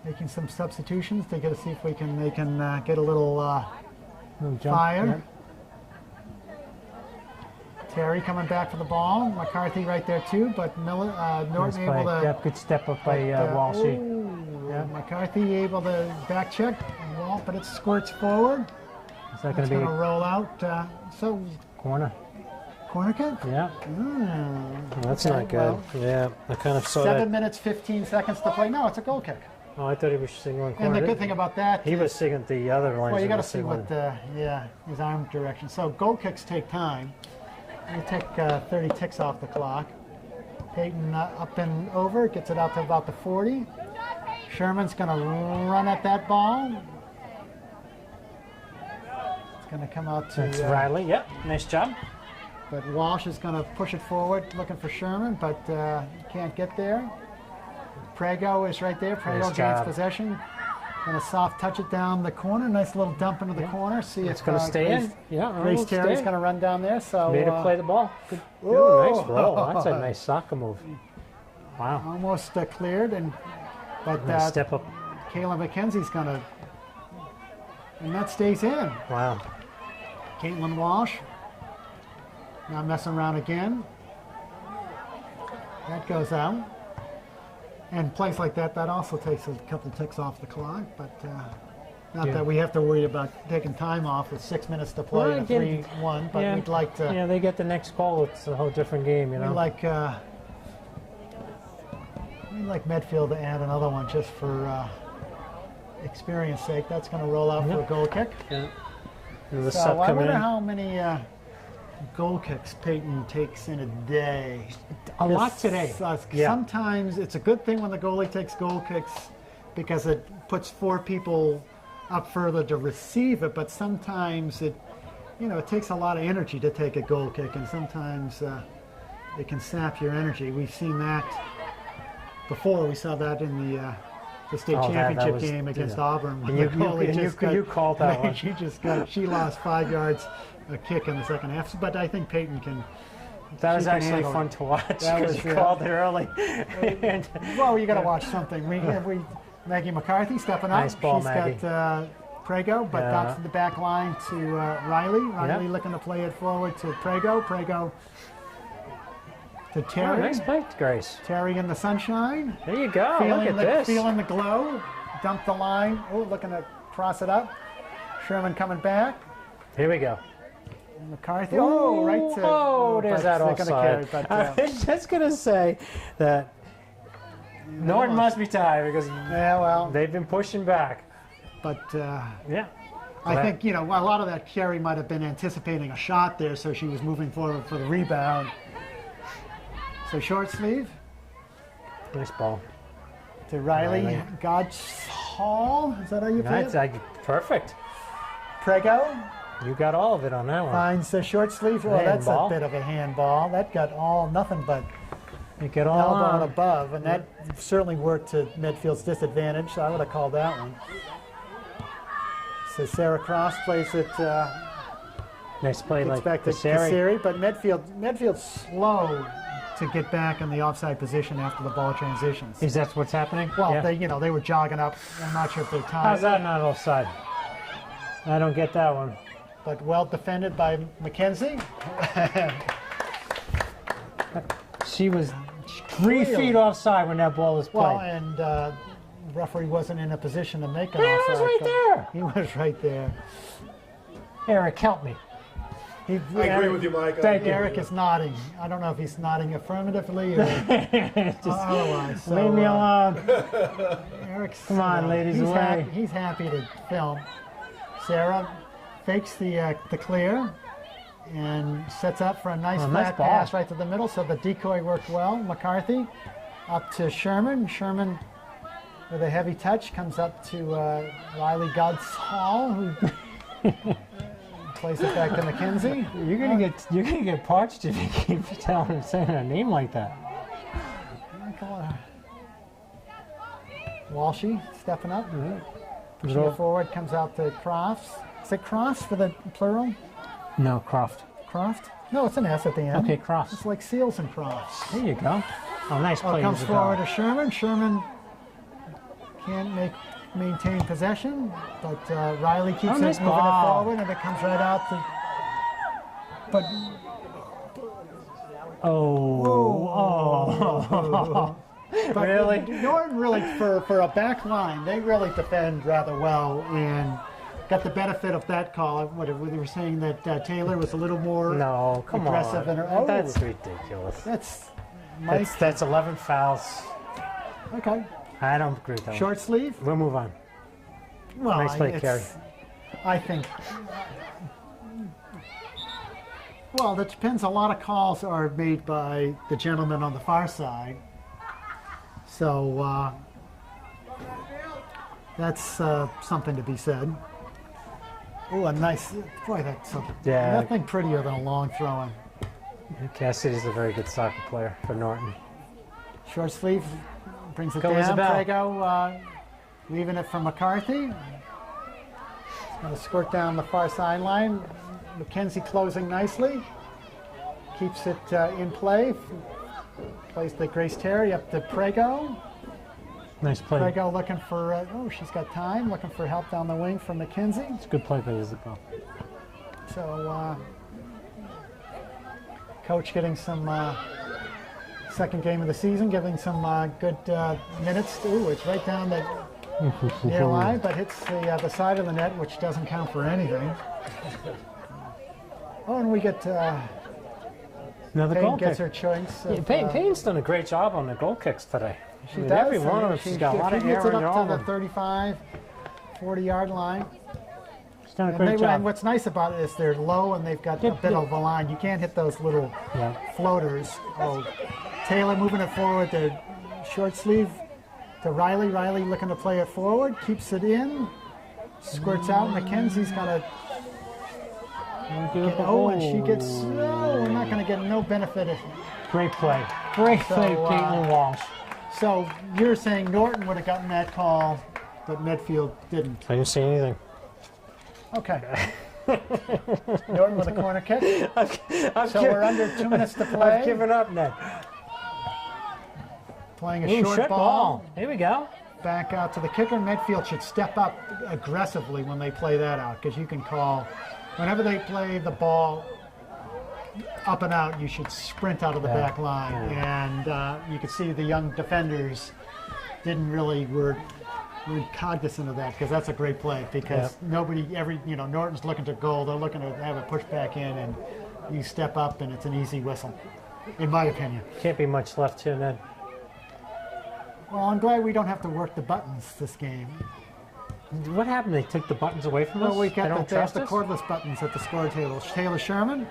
making some substitutions. They got to see if they can get a little Little jump. fire. Yep. Terry coming back for the ball. McCarthy right there too, but Norton Nice play. able to. Yep, good step up by Walshy. Yeah, McCarthy able to back check, but it squirts forward. Is that going It's to be going to roll out. So corner? corner kick. Yeah. That's Okay, not good. well, Yeah, I kind of saw 7 that. minutes 15 seconds to play. No, it's a goal kick. Oh, I thought he was signaling corner. And the good didn't thing about that, he was signaling the other lines. well, you got to was see signaling. what his arm direction. So goal kicks take time. You take 30 ticks off the clock. Peyton up and over, gets it out to about the 40. Sherman's going to run at that ball. It's going to come out to. That's Riley. Yep, nice job. But Walsh is going to push it forward, looking for Sherman, but can't get there. Prego is right there. Prego Nice gains job. possession. Going to soft touch it down the corner. Nice little dump into the corner. See It's if going to stay Grace, in. Yeah, Grace it'll Terry's stay. going to run down there. So Made her play the ball. Good. Ooh, Whoa. nice roll. That's a nice soccer move. Wow. almost cleared, but Nice step up. Kayla McKenzie's going to, and that stays in. Wow. Caitlin Walsh not messing around again. That goes out. And plays like that also takes a couple ticks off the clock, but not Yeah. that we have to worry about taking time off with 6 minutes to play Well, and again, 3-1, but yeah. we'd like to, Yeah, they get the next goal. It's a whole different game, you know. we'd like Medfield to add another one just for experience sake. That's going to roll out for a Yep. goal kick. Yeah. And the So sub I coming wonder in. how many goal kicks Peyton takes in a day. A lot today. Yeah. Sometimes it's a good thing when the goalie takes goal kicks because it puts 4 people up further to receive it, but sometimes it takes a lot of energy to take a goal kick, and sometimes it can sap your energy. We've seen that before. We saw that in the state Oh, that championship was- game against yeah. Auburn. And The you- goalie and you- just got- you called that one. She lost 5 yards a kick in the second half, but I think Peyton can. That was she can actually handle fun it. to watch That because was, you yeah. called it early. And Well, you got to watch something. Maggie McCarthy stepping up. Nice ball, She's Maggie. got Prego, but Yeah. that's the back line to Riley. Riley Yep. looking to play it forward to Prego. Prego to oh, Terry. nice play, Grace. Terry in the sunshine. There you go. Look at this. Feeling the glow. Dump the line. Oh, looking to cross it up. Sherman coming back. Here we go. McCarthy. Oh, right to. Oh, there's that they're gonna offside. carry, but, I was just going to say that Norton must be tired because yeah, well, they've been pushing back. but Yeah. I think, a lot of that carry might have been anticipating a shot there, so she was moving forward for the rebound. So short sleeve Nice ball. to Riley Godshall. Is that how you play That's it? perfect. Prego You got all of it on that one. finds the short sleeve. Well, that's a Handball. bit of a handball. That got nothing but You get all elbow and on. above, and that certainly worked to Medfield's disadvantage. So I would have called that one. So Sarah Cross plays it. Nice play Gets like back to Casseri. Casseri, but Medfield's slow to get back in the offside position after the ball transitions. Is that what's happening? Well, Yeah. they were jogging up. I'm not sure if they're How's tired, that not offside? I don't get that one. but well defended by McKenzie. She was 3 feet offside when that ball was played. Well, and referee wasn't in a position to make an Yeah, he offside. was right call. there. He was right there. Eric, help me. I agree with you, Mike. Thank you. Eric is nodding. I don't know if he's nodding affirmatively or Just otherwise. So, leave me alone. Eric's, Come on, ladies, he's away. He's happy to film. Sarah fakes the clear and sets up for a nice Oh, nice flat ball. pass right to the middle. So the decoy worked well. McCarthy up to Sherman. Sherman with a heavy touch comes up to Riley Godshall, who plays it back to McKenzie. You're gonna get parched if you keep saying a name like that. Walshy stepping up. Pushing Little- it forward, comes out to Crofts. Is it Crofts for the plural? No, Croft. Croft? No, it's an S at the end. Okay, Crofts. It's like Seals and Crofts. There you go. Oh, nice play. Comes Isabella. forward to Sherman. Sherman can't maintain possession, but Riley keeps Oh, nice it moving ball. it forward, and it comes right out to. But Oh. But Really? Norton really, for a back line, they really defend rather well and got the benefit of that call. What they were saying that Taylor was a little more No, come aggressive on. in her. That's ridiculous. That's Mike. That's 11 fouls. Okay. I don't agree with that. Short sleeve. We'll move on. Well, Nice play, it's- Carey. I think. Well, that depends. A lot of calls are made by the gentleman on the far side. So that's something to be said. Oh, a nice, boy, that's nothing prettier than a long throw-in. Cassidy's a very good soccer player for Norton. Short sleeve brings it Go down. Isabel. Prego leaving it for McCarthy. He's going to squirt down the far sideline. McKenzie closing nicely. Keeps it in play. Plays the Grace Terry up to Prego. Nice play. Prego looking for, she's got time, looking for help down the wing from McKenzie. It's a good play by Isabel. So, coach getting some second game of the season, giving some good minutes. Ooh, it's right down the near line, but hits the side of the net, which doesn't count for anything. Oh, and we get Another Payne goal gets kick. her choice. Yeah, Of, Payne's done a great job on the goal kicks today. she I mean, does. every one of them, She she's got a lot of gets air it in up to her the 35, 40-yard line. She's done a And, great and job. what's nice about it is they're low and they've got a bit of a line. You can't hit those little Yeah. floaters. Oh, Taylor moving it forward to short sleeve to Riley. Riley looking to play it forward, keeps it in, squirts out. McKenzie's got to and she gets. No, we're not going to get no benefit. Great play. Great play, Caitlin Walsh. So you're saying Norton would have gotten that call, but Medfield didn't. I didn't see anything. Okay. Norton with a corner kick. So we're under 2 minutes to play. I've given up now. Playing a Ooh, short ball. Here we go. Back out to the kicker. Medfield should step up aggressively when they play that out, because you can call, whenever they play the ball up and out, you should sprint out of the back line. And you can see the young defenders were we're cognizant of that because that's a great play because Norton's looking to goal. They're looking to have a push back in, and you step up, and it's an easy whistle, in my opinion. Can't be much left here, Ned. Well, I'm glad we don't have to work the buttons this game. What happened? They took the buttons away from us? Well, we They got don't the, they have trust the us? cordless buttons at the score table. Taylor Sherman,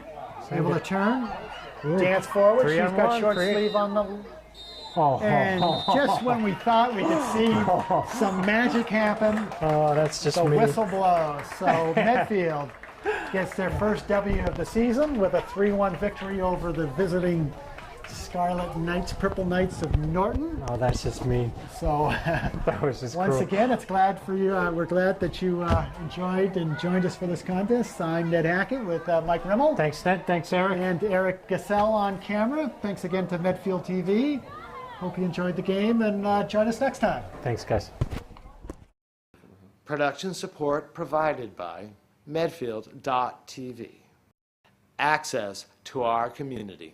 able to turn, Ooh. dance forward. 3 She's on got 1, short 3. sleeve on the. Oh, And just when we thought we could see some magic happen, oh, that's just the me. whistle blows. So Medfield gets their first W of the season with a 3-1 victory over the visiting Scarlet Knights, Purple Knights of Norton. Oh, that's just me. So That was just once cruel. again, it's glad for you. We're glad that you enjoyed and joined us for this contest. I'm Ned Hackett with Mike Rimmel. Thanks, Ned. Thanks, Eric. And Eric Gassell on camera. Thanks again to Medfield TV. Hope you enjoyed the game and join us next time. Thanks, guys. Production support provided by Medfield.tv. Access to our community.